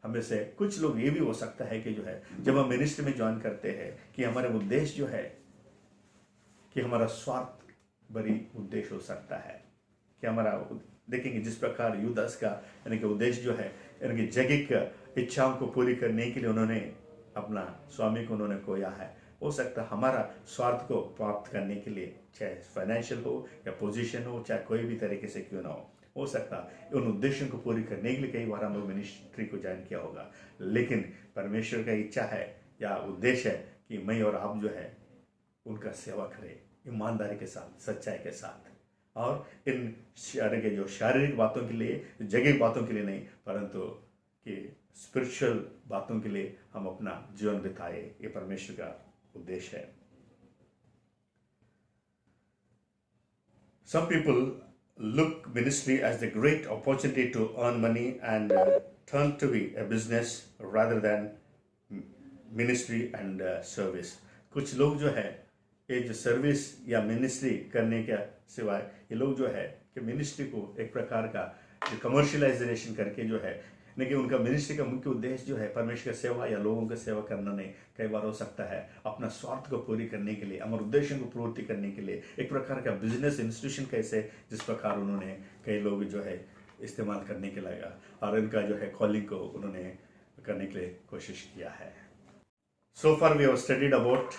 हमें से कुछ लोग ये भी हो सकता है कि जो है जब हम मिनिस्ट्री में ज्वाइन करते हैं कि हमारे उद्देश्य जो है कि हमारा स्वार्थ भरी उद्देश्य हो सकता है कि हमारा देखेंगे जिस प्रकार यूदास का यानी कि उद्देश्य जो है यानी कि जैगिक इच्छाओं को पूरी करने के लिए उन्होंने अपना स्वामी को उन्होंने खोया है. हो सकता है हमारा स्वार्थ को प्राप्त करने के लिए, चाहे फाइनेंशियल हो या पोजीशन हो, चाहे कोई भी तरीके से क्यों ना हो सकता है उन उद्देश्यों को पूरी करने के लिए कई बार हम लोग मिनिस्ट्री को ज्वाइन किया होगा. लेकिन परमेश्वर का इच्छा है या उद्देश्य है कि मैं और आप जो है उनका सेवा करें ईमानदारी के साथ, सच्चाई के साथ, और इन जो शारीरिक बातों के लिए, जगह बातों के लिए नहीं, परंतु कि स्पिरिचुअल बातों के लिए हम अपना जीवन बिताए. ये परमेश्वर का उद्देश्य है. Some people look ministry as the great opportunity to earn money and turn to be a business rather than ministry and service. कुछ लोग जो है ये जो सर्विस या मिनिस्ट्री करने के सिवाय ये लोग जो है कि मिनिस्ट्री को एक प्रकार का जो कमर्शियलाइजेशन करके जो है लेकिन उनका मिनिस्ट्री का मुख्य उद्देश्य जो है परमेश्वर की सेवा या लोगों की सेवा करना नहीं. कई बार हो सकता है अपना स्वार्थ को पूरी करने के लिए, अमर उद्देश्यों को पूर्ति करने के लिए एक प्रकार का बिजनेस इंस्टीट्यूशन कैसे जिस प्रकार उन्होंने कई लोग जो है इस्तेमाल करने के लगा और इनका जो है कॉलिंग को उन्होंने करने के लिए कोशिश किया है. So far we have studied about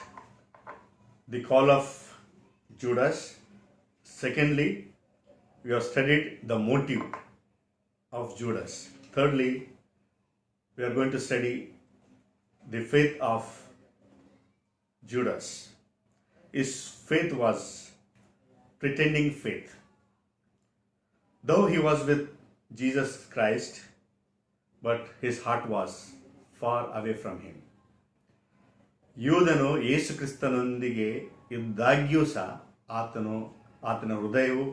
the call of Judas. Secondly, we have studied the motive of Judas. Thirdly, we are going to study the faith of Judas. His faith was pretending faith. Though he was with Jesus Christ, but his heart was far away from him. ಯೂದನು ಯೇಸು ಕ್ರಿಸ್ತನೊಂದಿಗೆ ಇದ್ದಾಗ್ಯೂ ಸಹ ಆತನ ಹೃದಯವು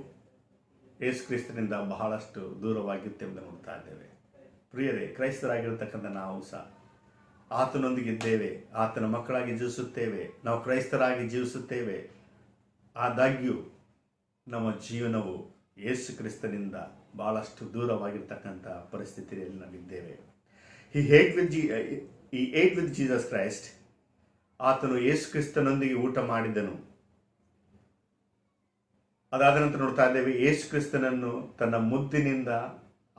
ಯೇಸು ಕ್ರಿಸ್ತನಿಂದ ಬಹಳಷ್ಟು ದೂರವಾಗಿತ್ತೆಂದು ನೋಡ್ತಾ ಇದ್ದೇವೆ. ಪ್ರಿಯರೇ, ಕ್ರೈಸ್ತರಾಗಿರ್ತಕ್ಕಂಥ ನಾವು ಸಹ ಆತನೊಂದಿಗಿದ್ದೇವೆ, ಆತನ ಮಕ್ಕಳಾಗಿ ಜೀವಿಸುತ್ತೇವೆ, ನಾವು ಕ್ರೈಸ್ತರಾಗಿ ಜೀವಿಸುತ್ತೇವೆ. ಆದಾಗ್ಯೂ ನಮ್ಮ ಜೀವನವು ಯೇಸು ಕ್ರಿಸ್ತನಿಂದ ಬಹಳಷ್ಟು ದೂರವಾಗಿರ್ತಕ್ಕಂಥ ಪರಿಸ್ಥಿತಿಯಲ್ಲಿ ನಾವಿದ್ದೇವೆ. He ate with Jesus Christ. ಆತನು ಯೇಸು ಕ್ರಿಸ್ತನೊಂದಿಗೆ ಊಟ ಮಾಡಿದನು. ಅದಾದ ನಂತರ ನೋಡ್ತಾ ಇದ್ದೇವೆ, ಯೇಸು ಕ್ರಿಸ್ತನನ್ನು ತನ್ನ ಮುದ್ದಿನಿಂದ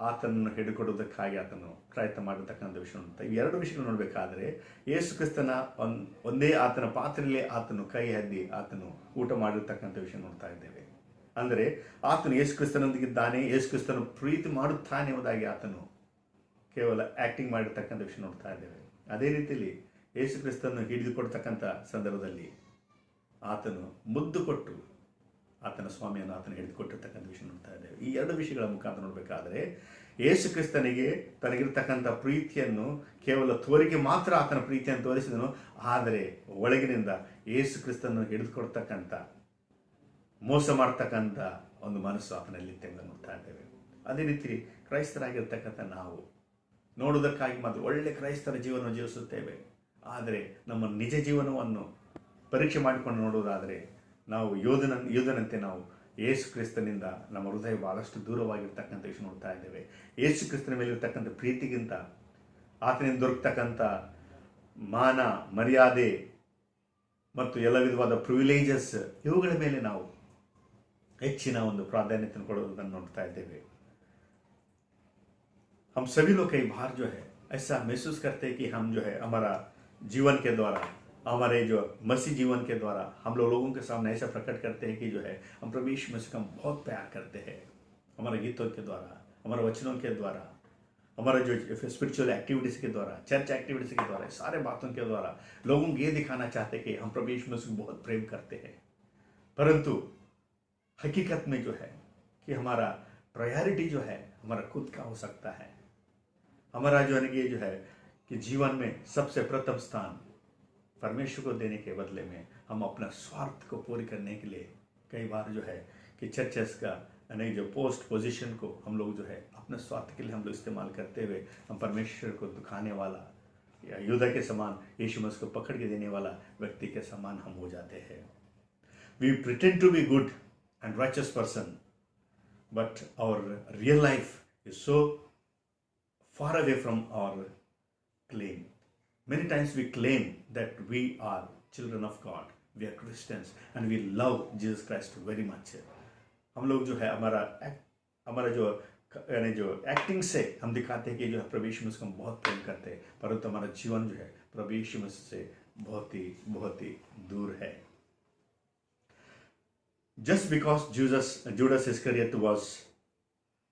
ಆತನನ್ನು ಹಿಡಿಕೊಡುವುದಕ್ಕಾಗಿ ಆತನು ಪ್ರಯತ್ನ ಮಾಡಿರ್ತಕ್ಕಂಥ ವಿಷಯ ನೋಡ್ತಾ. ಈ ಎರಡು ವಿಷಯಗಳು ನೋಡಬೇಕಾದ್ರೆ ಯೇಸು ಕ್ರಿಸ್ತನ ಒಂದೇ ಆತನ ಪಾತ್ರೆಯಲ್ಲಿ ಆತನು ಕೈ ಹದ್ದಿ ಆತನು ಊಟ ಮಾಡಿರ್ತಕ್ಕಂಥ ವಿಷಯ ನೋಡ್ತಾ ಇದ್ದೇವೆ. ಅಂದರೆ ಆತನು ಯೇಸು ಕ್ರಿಸ್ತನೊಂದಿಗಿದ್ದಾನೆ, ಯೇಸು ಕ್ರಿಸ್ತನ ಪ್ರೀತಿ ಮಾಡುತ್ತಾನೆ ಎಂಬುದಾಗಿ ಆತನು ಕೇವಲ ಆಕ್ಟಿಂಗ್ ಮಾಡಿರ್ತಕ್ಕಂಥ ವಿಷಯ ನೋಡ್ತಾ ಇದ್ದೇವೆ. ಅದೇ ರೀತಿಯಲ್ಲಿ ಯೇಸು ಕ್ರಿಸ್ತನನ್ನು ಹಿಡಿದುಕೊಡ್ತಕ್ಕಂಥ ಸಂದರ್ಭದಲ್ಲಿ ಆತನು ಮುದ್ದು ಕೊಟ್ಟು ಆತನ ಸ್ವಾಮಿಯನ್ನು ಆತನ ಹಿಡಿದುಕೊಟ್ಟಿರ್ತಕ್ಕಂಥ ವಿಷಯ ನೋಡ್ತಾ ಇದ್ದೇವೆ. ಈ ಎರಡು ವಿಷಯಗಳ ಮುಖಾಂತರ ನೋಡಬೇಕಾದ್ರೆ ಯೇಸು ಕ್ರಿಸ್ತನಿಗೆ ತನಗಿರ್ತಕ್ಕಂಥ ಪ್ರೀತಿಯನ್ನು ಕೇವಲ ತೋರಿಗೆ ಮಾತ್ರ ಆತನ ಪ್ರೀತಿಯನ್ನು ತೋರಿಸಿದನು. ಆದರೆ ಒಳಗಿನಿಂದ ಯೇಸು ಕ್ರಿಸ್ತನನ್ನು ಹಿಡಿದುಕೊಡ್ತಕ್ಕಂಥ ಮೋಸ ಮಾಡ್ತಕ್ಕಂಥ ಒಂದು ಮನಸ್ಸು ಆತನಲ್ಲಿತ್ತೆಂದು ನೋಡ್ತಾ ಇದ್ದೇವೆ. ಅದೇ ರೀತಿ ಕ್ರೈಸ್ತರಾಗಿರ್ತಕ್ಕಂಥ ನಾವು ನೋಡುವುದಕ್ಕಾಗಿ ಮಾತ್ರ ಒಳ್ಳೆ ಕ್ರೈಸ್ತರ ಜೀವನ ಜೀವಿಸುತ್ತೇವೆ. ಆದರೆ ನಮ್ಮ ನಿಜ ಜೀವನವನ್ನು ಪರೀಕ್ಷೆ ಮಾಡಿಕೊಂಡು ನೋಡುವುದಾದರೆ ನಾವು ಯೋಧನಂತೆ ನಾವು ಯೇಸು ಕ್ರಿಸ್ತನಿಂದ ನಮ್ಮ ಹೃದಯ ಬಹಳಷ್ಟು ದೂರವಾಗಿರ್ತಕ್ಕಂಥ ವಿಷಯ ನೋಡ್ತಾ ಇದ್ದೇವೆ. ಯೇಸು ಕ್ರಿಸ್ತನ ಮೇಲೆ ಇರ್ತಕ್ಕಂಥ ಪ್ರೀತಿಗಿಂತ ಆತನಿಂದ ದೊರಕತಕ್ಕಂಥ ಮಾನ ಮರ್ಯಾದೆ ಮತ್ತು ಎಲ್ಲ ವಿಧವಾದ ಪ್ರಿವಿಲೇಜಸ್ ಇವುಗಳ ಮೇಲೆ ನಾವು ಹೆಚ್ಚಿನ ಒಂದು ಪ್ರಾಧಾನ್ಯತೆ ಕೊಡುವುದನ್ನು ನೋಡ್ತಾ ಇದ್ದೇವೆ. हम सभी लोग कई बार जो है ऐसा महसूस करते हैं कि हम जो है हमारा जीवन के द्वारा, हमारे जो मसीह जीवन के द्वारा हम लोगों के सामने ऐसा प्रकट करते हैं कि जो है हम प्रभु यीशु मसीह को बहुत प्यार करते हैं. हमारे गीतों के द्वारा, हमारे वचनों के द्वारा, हमारा जो स्पिरिचुअल एक्टिविटीज़ के द्वारा, चर्च एक्टिविटीज़ के द्वारा, सारे बातों के द्वारा लोगों को ये दिखाना चाहते हैं कि हम प्रभु यीशु मसीह को बहुत प्रेम करते हैं. परंतु हकीकत में जो है कि हमारा प्रायोरिटी जो है हमारा खुद का हो सकता है. हमारा जो है कि जीवन में सबसे प्रथम स्थान परमेश्वर को देने के बदले में हम अपना स्वार्थ को पूरी करने के लिए कई बार जो है कि चर्चेस का यानी जो पोस्ट पोजीशन को हम लोग जो है अपने स्वार्थ के लिए हम लोग इस्तेमाल करते हुए हम परमेश्वर को दुखाने वाला या योद्धा के समान यीशु मसीह को पकड़ के देने वाला व्यक्ति के समान हम हो जाते हैं. We pretend to be good and righteous person, but our real life is so far away from our claim. Many times we claim that we are children of God, we are Christians and we love Jesus Christ very much. हम लोग जो है हमारा जो एक्टिंग से हम दिखाते हैं कि जो है प्रभु यीशु मसीह को हम बहुत प्रेम करते हैं, परंतु हमारा जीवन जो है प्रभु यीशु मसीह से बहुत ही दूर है. Just because Judas Iscariot was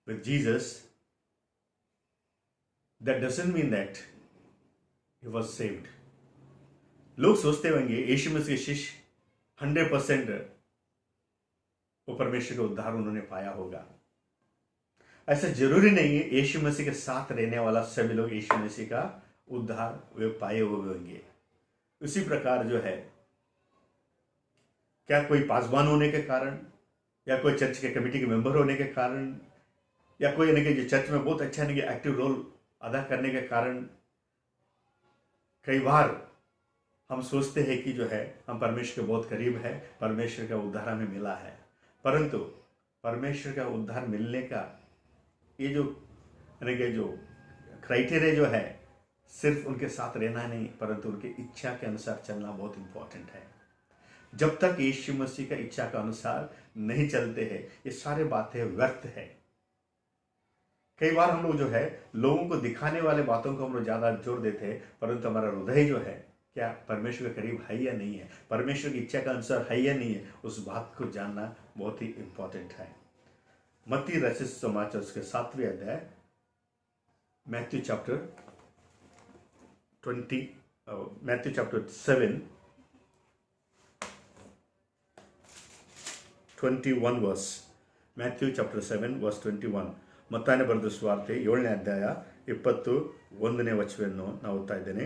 with Jesus, that doesn't mean that he was saved. लोग सोचते होंगे यीशु मसीह के शिष्य 100% वो परमेश्वर का उद्धार उन्होंने पाया होगा. ऐसा जरूरी नहीं है. यीशु मसीह के साथ रहने वाला सभी लोग यीशु मसीह का उद्धार वे पाए हुए होंगे. उसी प्रकार जो है क्या कोई पासवान होने के कारण या कोई चर्च के कमेटी के मेंबर होने के कारण या कोई यानी कि जो चर्च में बहुत अच्छा यानी कि एक्टिव रोल अदा करने के कारण कई बार हम सोचते हैं कि जो है हम परमेश्वर के बहुत करीब है, परमेश्वर का उद्धार हमें मिला है. परंतु परमेश्वर का उद्धार मिलने का ये जो यानी कि जो क्राइटेरिया जो है सिर्फ उनके साथ रहना नहीं, परंतु उनकी इच्छा के अनुसार चलना बहुत इम्पोर्टेंट है. जब तक यीशु मसीह का इच्छा के अनुसार नहीं चलते हैं ये सारे बातें व्यर्थ है. कई बार हम लोग जो है लोगों को दिखाने वाले बातों को हम लोग ज़्यादा जोर देते हैं, परंतु हमारा हृदय जो है क्या परमेश्वर के करीब है या नहीं है, परमेश्वर की इच्छा का अनुसार है या नहीं है, उस बात को जानना बहुत ही इम्पोर्टेंट है. मत्ती रचित समाचार उसके 7वें अध्याय Matthew chapter 7 21 verse. Matthew chapter 7 verse 21. ಮತ್ತಾಯನ ಬರೆದ ಸುವಾರ್ತೆ 7ನೇ ಅಧ್ಯಾಯ 21ನೇ ವಚನವನ್ನು ನಾವು ಓದ್ತಾ ಇದ್ದೇನೆ.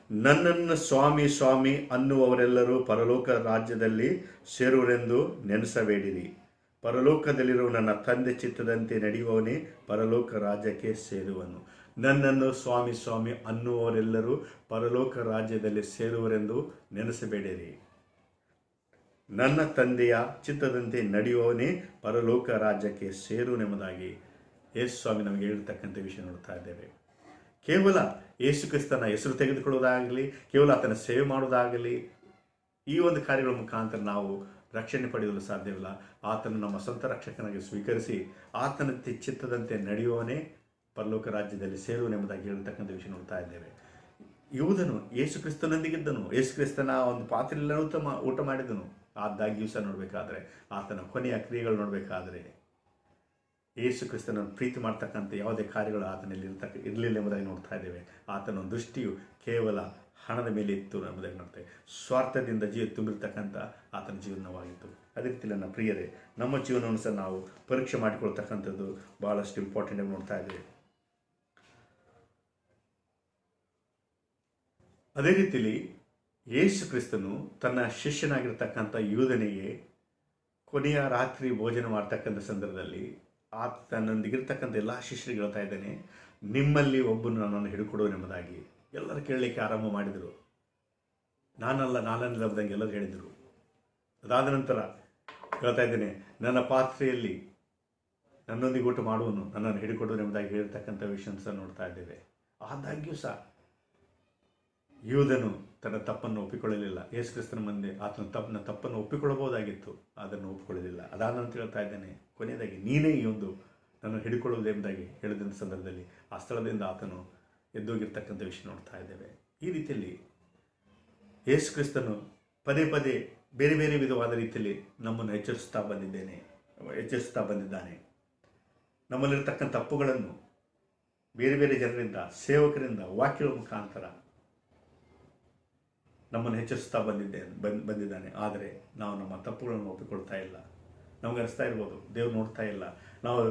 ನನ್ನನ್ನು ಸ್ವಾಮಿ ಸ್ವಾಮಿ ಅನ್ನುವವರೆಲ್ಲರೂ ಪರಲೋಕ ರಾಜ್ಯದಲ್ಲಿ ಸೇರುವರೆಂದು ನೆನೆಸಬೇಡಿರಿ. ಪರಲೋಕದಲ್ಲಿರುವ ನನ್ನ ತಂದೆ ಚಿತ್ತದಂತೆ ನಡೆಯುವವನೇ ಪರಲೋಕ ರಾಜ್ಯಕ್ಕೆ ಸೇರುವನು. ನನ್ನನ್ನು ಸ್ವಾಮಿ ಸ್ವಾಮಿ ಅನ್ನುವವರೆಲ್ಲರೂ ಪರಲೋಕ ರಾಜ್ಯದಲ್ಲಿ ಸೇರುವರೆಂದು ನೆನೆಸಬೇಡಿರಿ. ನನ್ನ ತಂದೆಯ ಚಿತ್ತದಂತೆ ನಡೆಯುವವನೇ ಪರಲೋಕ ರಾಜ್ಯಕ್ಕೆ ಸೇರುವನೆಂಬುದಾಗಿ ಯೇಸು ಸ್ವಾಮಿ ನಮಗೆ ಹೇಳಿರ್ತಕ್ಕಂಥ ವಿಷಯ ನೋಡ್ತಾ ಇದ್ದೇವೆ. ಕೇವಲ ಯೇಸು ಕ್ರಿಸ್ತನ ಹೆಸರು ತೆಗೆದುಕೊಳ್ಳುವುದಾಗಲಿ, ಕೇವಲ ಆತನ ಸೇವೆ ಮಾಡುವುದಾಗಲಿ, ಈ ಒಂದು ಕಾರ್ಯಗಳ ಮುಖಾಂತರ ನಾವು ರಕ್ಷಣೆ ಪಡೆಯಲು ಸಾಧ್ಯವಿಲ್ಲ. ಆತನು ನಮ್ಮ ಸ್ವಂತ ರಕ್ಷಕನಾಗಿ ಸ್ವೀಕರಿಸಿ ಆತನ ಚಿತ್ತದಂತೆ ನಡೆಯುವವನೇ ಪರಲೋಕ ರಾಜ್ಯದಲ್ಲಿ ಸೇರುವನೆಂಬುದಾಗಿ ಹೇಳ್ತಕ್ಕಂಥ ವಿಷಯ ನೋಡ್ತಾ ಇದ್ದೇವೆ. ಯೂದನು ಯೇಸು ಕ್ರಿಸ್ತನೊಂದಿಗಿದ್ದನು, ಯೇಸು ಕ್ರಿಸ್ತನ ಒಂದು ಪಾತ್ರೆಯಲ್ಲಿ ಊಟ ಮಾಡಿದನು. ಆದಾಗ್ಯೂ ಸಹ ನೋಡಬೇಕಾದ್ರೆ, ಆತನ ಕೊನೆಯ ಕ್ರಿಯೆಗಳು ನೋಡಬೇಕಾದ್ರೆ, ಯೇಸು ಕ್ರಿಸ್ತನನ್ನು ಪ್ರೀತಿ ಮಾಡ್ತಕ್ಕಂಥ ಯಾವುದೇ ಕಾರ್ಯಗಳು ಆತನಲ್ಲಿ ಇರಲಿಲ್ಲ ಎಂಬುದಾಗಿ ನೋಡ್ತಾ ಇದ್ದೇವೆ. ಆತನ ದೃಷ್ಟಿಯು ಕೇವಲ ಹಣದ ಮೇಲೆ ಇತ್ತು ಎಂಬುದಾಗಿ ನೋಡ್ತೇವೆ. ಸ್ವಾರ್ಥದಿಂದ ತುಂಬಿರ್ತಕ್ಕಂಥ ಆತನ ಜೀವನವಾಗಿತ್ತು. ಅದೇ ರೀತಿ ನನ್ನ ಪ್ರಿಯರೇ, ನಮ್ಮ ಜೀವನವನ್ನು ಸಹ ನಾವು ಪರೀಕ್ಷೆ ಮಾಡಿಕೊಳ್ತಕ್ಕಂಥದ್ದು ಬಹಳಷ್ಟು ಇಂಪಾರ್ಟೆಂಟ್ ಆಗಿ ನೋಡ್ತಾ ಇದ್ದೇವೆ. ಅದೇ ರೀತಿಯಲ್ಲಿ ಯೇಸು ಕ್ರಿಸ್ತನು ತನ್ನ ಶಿಷ್ಯನಾಗಿರ್ತಕ್ಕಂಥ ಯೂದನಿಗೆ ಕೊನೆಯ ರಾತ್ರಿ ಭೋಜನ ಮಾಡ್ತಕ್ಕಂಥ ಸಂದರ್ಭದಲ್ಲಿ ಆತನೊಂದಿಗಿರ್ತಕ್ಕಂಥ ಎಲ್ಲ ಶಿಷ್ಯರಿಗೆ ಹೇಳ್ತಾ ಇದ್ದಾನೆ, ನಿಮ್ಮಲ್ಲಿ ಒಬ್ಬನು ನನ್ನನ್ನು ಹಿಡ್ಕೊಡುವನೆಂಬುದಾಗಿ. ಎಲ್ಲರೂ ಕೇಳಲಿಕ್ಕೆ ಆರಂಭ ಮಾಡಿದರು. ನಾನಲ್ಲ ಎಂಬುದಾಗಿ ಎಲ್ಲರೂ ಹೇಳಿದರು. ಅದಾದ ನಂತರ ಹೇಳ್ತಾ ಇದ್ದೇನೆ, ನನ್ನ ಪಾತ್ರೆಯಲ್ಲಿ ನನ್ನೊಂದಿಗೆ ಊಟ ಮಾಡುವನು ನನ್ನನ್ನು ಹಿಡಿಕೊಡುವನೆಂಬುದಾಗಿ ಹೇಳ್ತಕ್ಕಂಥ ವಿಷಯ ಸಹ ನೋಡ್ತಾ ಇದ್ದೇವೆ. ಆದಾಗ್ಯೂ ಸಹ ಯೂದನು ತನ್ನ ತಪ್ಪನ್ನು ಒಪ್ಪಿಕೊಳ್ಳಲಿಲ್ಲ. ಯೇಸು ಕ್ರಿಸ್ತನ ಮುಂದೆ ಆತನ ತಪ್ಪನ್ನು ಒಪ್ಪಿಕೊಳ್ಳಬಹುದಾಗಿತ್ತು, ಅದನ್ನು ಒಪ್ಪಿಕೊಳ್ಳಲಿಲ್ಲ. ಅದಾದ ನಂತರ ಹೇಳ್ತಾ ಇದ್ದೇನೆ, ಕೊನೆಯದಾಗಿ ನೀನೇ ಈ ಒಂದು ನನ್ನ ಹಿಡಿಕೊಳ್ಳುವುದೆಂಬುದಾಗಿ ಹೇಳಿದಂಥ ಸಂದರ್ಭದಲ್ಲಿ ಆ ಸ್ಥಳದಿಂದ ಆತನು ಎದ್ದೋಗಿರ್ತಕ್ಕಂಥ ವಿಷಯ ನೋಡ್ತಾ ಇದ್ದೇವೆ. ಈ ರೀತಿಯಲ್ಲಿ ಯೇಸು ಕ್ರಿಸ್ತನು ಪದೇ ಪದೇ ಬೇರೆ ಬೇರೆ ವಿಧವಾದ ರೀತಿಯಲ್ಲಿ ನಮ್ಮನ್ನು ಎಚ್ಚರಿಸ್ತಾ ಬಂದಿದ್ದಾನೆ. ನಮ್ಮಲ್ಲಿರ್ತಕ್ಕಂಥ ತಪ್ಪುಗಳನ್ನು ಬೇರೆ ಬೇರೆ ಜನರಿಂದ, ಸೇವಕರಿಂದ, ವಾಕ್ಯಗಳ ಮುಖಾಂತರ ನಮ್ಮನ್ನು ಹೆಚ್ಚಿಸ್ತಾ ಬಂದಿದ್ದಾನೆ. ಆದರೆ ನಾವು ನಮ್ಮ ತಪ್ಪುಗಳನ್ನು ಒಪ್ಪಿಕೊಳ್ತಾ ಇಲ್ಲ. ನಮ್ಗೆ ಅನಿಸ್ತಾ ಇರ್ಬೋದು, ದೇವ್ರು ನೋಡ್ತಾ ಇಲ್ಲ, ನಾವು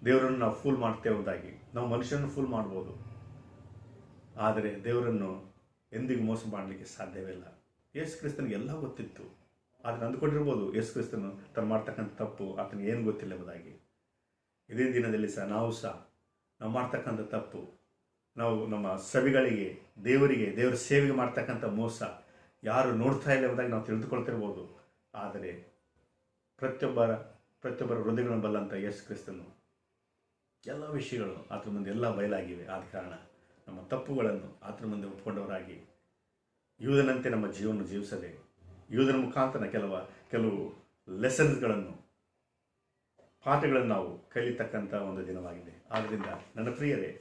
ದೇವರನ್ನು ನಾವು ಫೂಲ್ ಮಾಡ್ತೇವುದಾಗಿ. ನಾವು ಮನುಷ್ಯರನ್ನು ಫೂಲ್ ಮಾಡ್ಬೋದು, ಆದರೆ ದೇವರನ್ನು ಎಂದಿಗೂ ಮೋಸ ಮಾಡಲಿಕ್ಕೆ ಸಾಧ್ಯವಿಲ್ಲ. ಯೇಸು ಕ್ರಿಸ್ತನಿಗೆ ಎಲ್ಲ ಗೊತ್ತಿತ್ತು. ಆದರೆ ಅಂದುಕೊಂಡಿರ್ಬೋದು ಯೇಸು ಕ್ರಿಸ್ತನು ತಾನು ಮಾಡ್ತಕ್ಕಂಥ ತಪ್ಪು ಆತನಿಗೆ ಏನು ಗೊತ್ತಿಲ್ಲ ಎಂಬುದಾಗಿ. ಇದೇ ದಿನದಲ್ಲಿ ಸಹ ನಾವು ಮಾಡ್ತಕ್ಕಂಥ ತಪ್ಪು, ನಾವು ನಮ್ಮ ಸಭೆಗಳಿಗೆ, ದೇವರ ಸೇವೆಗೆ ಮಾಡ್ತಕ್ಕಂಥ ಮೋಸ ಯಾರು ನೋಡ್ತಾ ಇಲ್ಲ ಎಂಬುದಾಗಿ ನಾವು ತಿಳಿದುಕೊಳ್ತಿರ್ಬೋದು. ಆದರೆ ಪ್ರತಿಯೊಬ್ಬರ ಹೃದಯಗಳನ್ನು ಬಲ್ಲಂಥ ಯೇಸು ಕ್ರಿಸ್ತನು ಎಲ್ಲ ವಿಷಯಗಳು ಆತನ ಮುಂದೆ ಎಲ್ಲ ಬಯಲಾಗಿವೆ. ಆದ ಕಾರಣ ನಮ್ಮ ತಪ್ಪುಗಳನ್ನು ಆತನ ಮುಂದೆ ಒಪ್ಪಿಕೊಂಡವರಾಗಿ ಯೂದನಂತೆ ನಮ್ಮ ಜೀವನ ಜೀವಿಸದೆ, ಯೂದನ ಮುಖಾಂತರ ಕೆಲವು ಲೆಸನ್ಸ್ಗಳನ್ನು, ಪಾಠಗಳನ್ನು ನಾವು ಕಲಿತಕ್ಕಂಥ ಒಂದು ದಿನವಾಗಿದೆ. ಆದ್ದರಿಂದ ನನ್ನ ಪ್ರಿಯರೇ,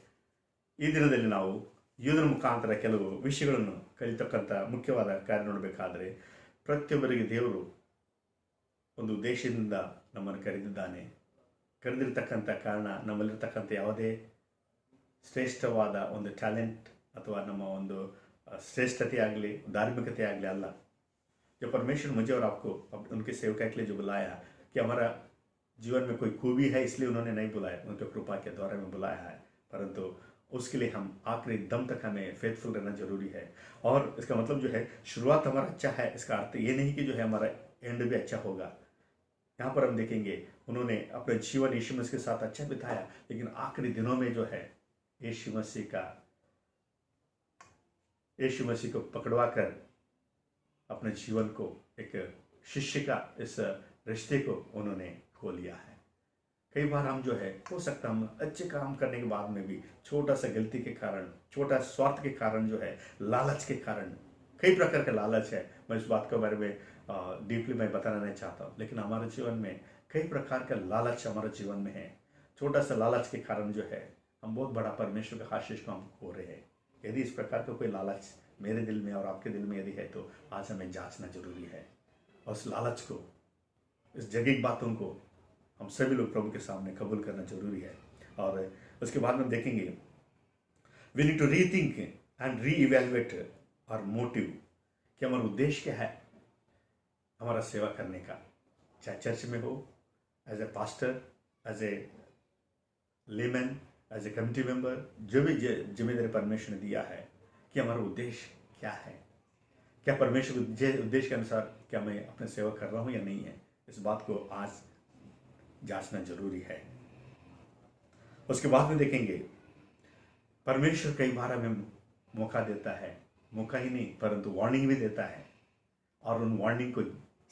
ಈ ದಿನದಲ್ಲಿ ನಾವು ಯೂದನ ಮುಖಾಂತರ ಕೆಲವು ವಿಷಯಗಳನ್ನು ಕಲಿತಕ್ಕಂಥ ಮುಖ್ಯವಾದ ಕಾರ್ಯ ನೋಡಬೇಕಾದರೆ, ಪ್ರತಿಯೊಬ್ಬರಿಗೆ ದೇವರು ಒಂದು ಉದ್ದೇಶದಿಂದ ನಮ್ಮನ್ನು ಕರೆದಿರ್ತಕ್ಕಂಥ ಕಾರಣ ನಮ್ಮಲ್ಲಿರ್ತಕ್ಕಂಥ ಯಾವುದೇ ಶ್ರೇಷ್ಠವಾದ ಒಂದು ಟ್ಯಾಲೆಂಟ್ ಅಥವಾ ನಮ್ಮ ಒಂದು श्रेष्ठते आगली धार्मिकते आगली अल्लाह। जो परमेश्वर मुझे और आपको उनके सेवका के लिए जो बुलाया कि हमारा जीवन में कोई खूबी है इसलिए उन्होंने नहीं बुलाया, उनके कृपा के द्वारा में बुलाया है, परंतु उसके लिए हम आखिरी दम तक हमें फेथफुल रहना जरूरी है। और इसका मतलब जो है शुरुआत हमारा अच्छा है, इसका अर्थ ये नहीं कि जो है हमारा एंड भी अच्छा होगा। यहाँ पर हम देखेंगे उन्होंने अपने जीवन यीशु मसीह के साथ अच्छा बिताया, लेकिन आखिरी दिनों में जो है यीशु मसीह को पकड़वा कर अपने जीवन को एक शिष्य का इस रिश्ते को उन्होंने खो लिया है। कई बार हम जो है हो सकता हम अच्छे काम करने के बाद में भी छोटा सा गलती के कारण, छोटा स्वार्थ के कारण जो है, लालच के कारण, कई प्रकार का लालच है, मैं इस बात के बारे में डीपली मैं बताना नहीं चाहता हूँ, लेकिन हमारे जीवन में कई प्रकार का लालच हमारे जीवन में है। छोटा सा लालच के कारण जो है हम बहुत बड़ा परमेश्वर के आशीष को हम खो रहे हैं। यदि इस प्रकार का कोई लालच मेरे दिल में और आपके दिल में यदि है तो आज हमें जांचना जरूरी है, और उस लालच को, इस जगह बातों को हम सभी लोग प्रभु के सामने कबूल करना जरूरी है। और उसके बाद में देखेंगे we need to rethink and reevaluate our motive, कि हमारा उद्देश्य क्या है हमारा सेवा करने का। चाहे चर्च में हो, as a pastor, as a layman, as a committee member, जो भी जिम्मेदारी परमेश्वर ने दिया है, कि हमारा उद्देश्य क्या है, क्या परमेश्वर के उद्देश्य के अनुसार क्या मैं अपने सेवा कर रहा हूँ या नहीं है, इस बात को आज जांचना जरूरी है। उसके बाद में देखेंगे परमेश्वर कई बार हमें मौका देता है, मौका ही नहीं परंतु वार्निंग भी देता है, और उन वार्निंग को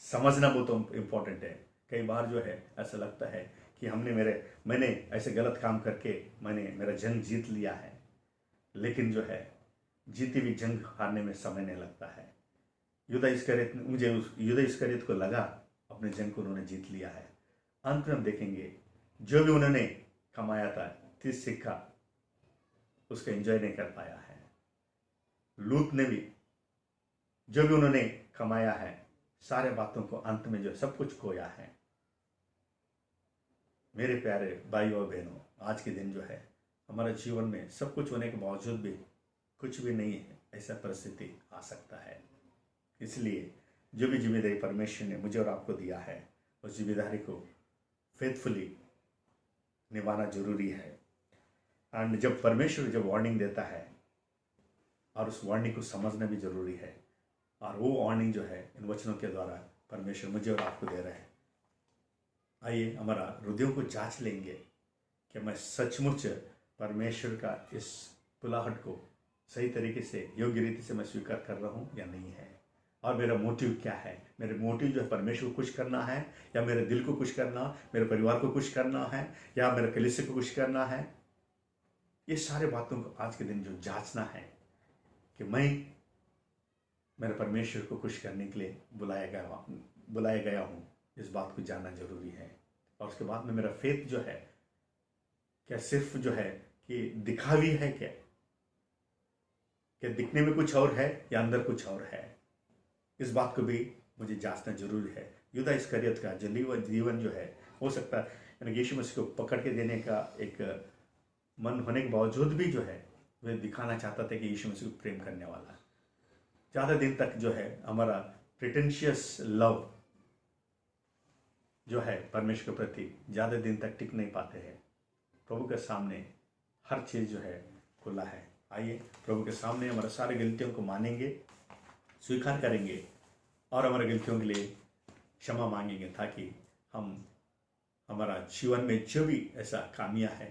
समझना बहुत इम्पोर्टेंट है। कई बार जो है ऐसा लगता है कि मैंने ऐसे गलत काम करके मैंने मेरा जंग जीत लिया है, लेकिन जो है जीती हुई जंग हारने में समय नहीं लगता है। युद्ध इस्करियत को लगा अपने जंग को उन्होंने जीत लिया है। अंत में हम देखेंगे जो भी उन्होंने कमाया था 30 सिक्का उसको एंजॉय नहीं कर पाया है। लूत ने भी जो भी उन्होंने कमाया है सारे बातों को अंत में जो सब कुछ खोया है। मेरे प्यारे भाइयों और बहनों, आज के दिन जो है हमारे जीवन में सब कुछ होने के बावजूद भी कुछ भी नहीं है, ऐसा परिस्थिति आ सकता है। इसलिए जो भी जिम्मेदारी परमेश्वर ने मुझे और आपको दिया है उस जिम्मेदारी को फेथफुली निभाना जरूरी है। एंड जब परमेश्वर वार्निंग देता है और उस वार्निंग को समझना भी जरूरी है, और वो वार्निंग जो है इन वचनों के द्वारा परमेश्वर मुझे और आपको दे रहे हैं। आइए हमारा हृदयों को जांच लेंगे कि मैं सचमुच परमेश्वर का इस बुलाहट को सही तरीके से योग्य रीति से मैं स्वीकार कर रहा हूँ या नहीं है, और मेरा मोटिव क्या है। मेरे मोटिव जो है परमेश्वर को खुश करना है, या मेरे दिल को खुश करना, मेरे परिवार को खुश करना है, या मेरे कलीसिया को खुश करना है। ये सारे बातों को आज के दिन जो जांचना है कि मैं मेरे परमेश्वर को खुश करने के लिए बुलाया गया हूँ, इस बात को जानना जरूरी है। और उसके बाद में मेरा फेथ जो है क्या सिर्फ जो है कि दिखावी है, क्या दिखने में कुछ और है या अंदर कुछ और है, इस बात को भी मुझे जांचना जरूरी है। युद्ध इस्करियत का जीवन जो है हो सकता है यीशु मसीह को पकड़ के देने का एक मन होने के बावजूद भी जो है वह दिखाना चाहता था कि यीशु मसीह को प्रेम करने वाला। ज़्यादा दिन तक जो है हमारा प्रिटेंशियस लव जो है परमेश्वर के प्रति ज़्यादा दिन तक टिक नहीं पाते हैं। प्रभु के सामने हर चीज़ जो है खुला है। आइए प्रभु के सामने हमारे सारे गलतियों को मानेंगे, स्वीकार करेंगे और हमारे गलतियों के लिए क्षमा मांगेंगे, ताकि हम हमारा जीवन में जो भी ऐसा खामियां है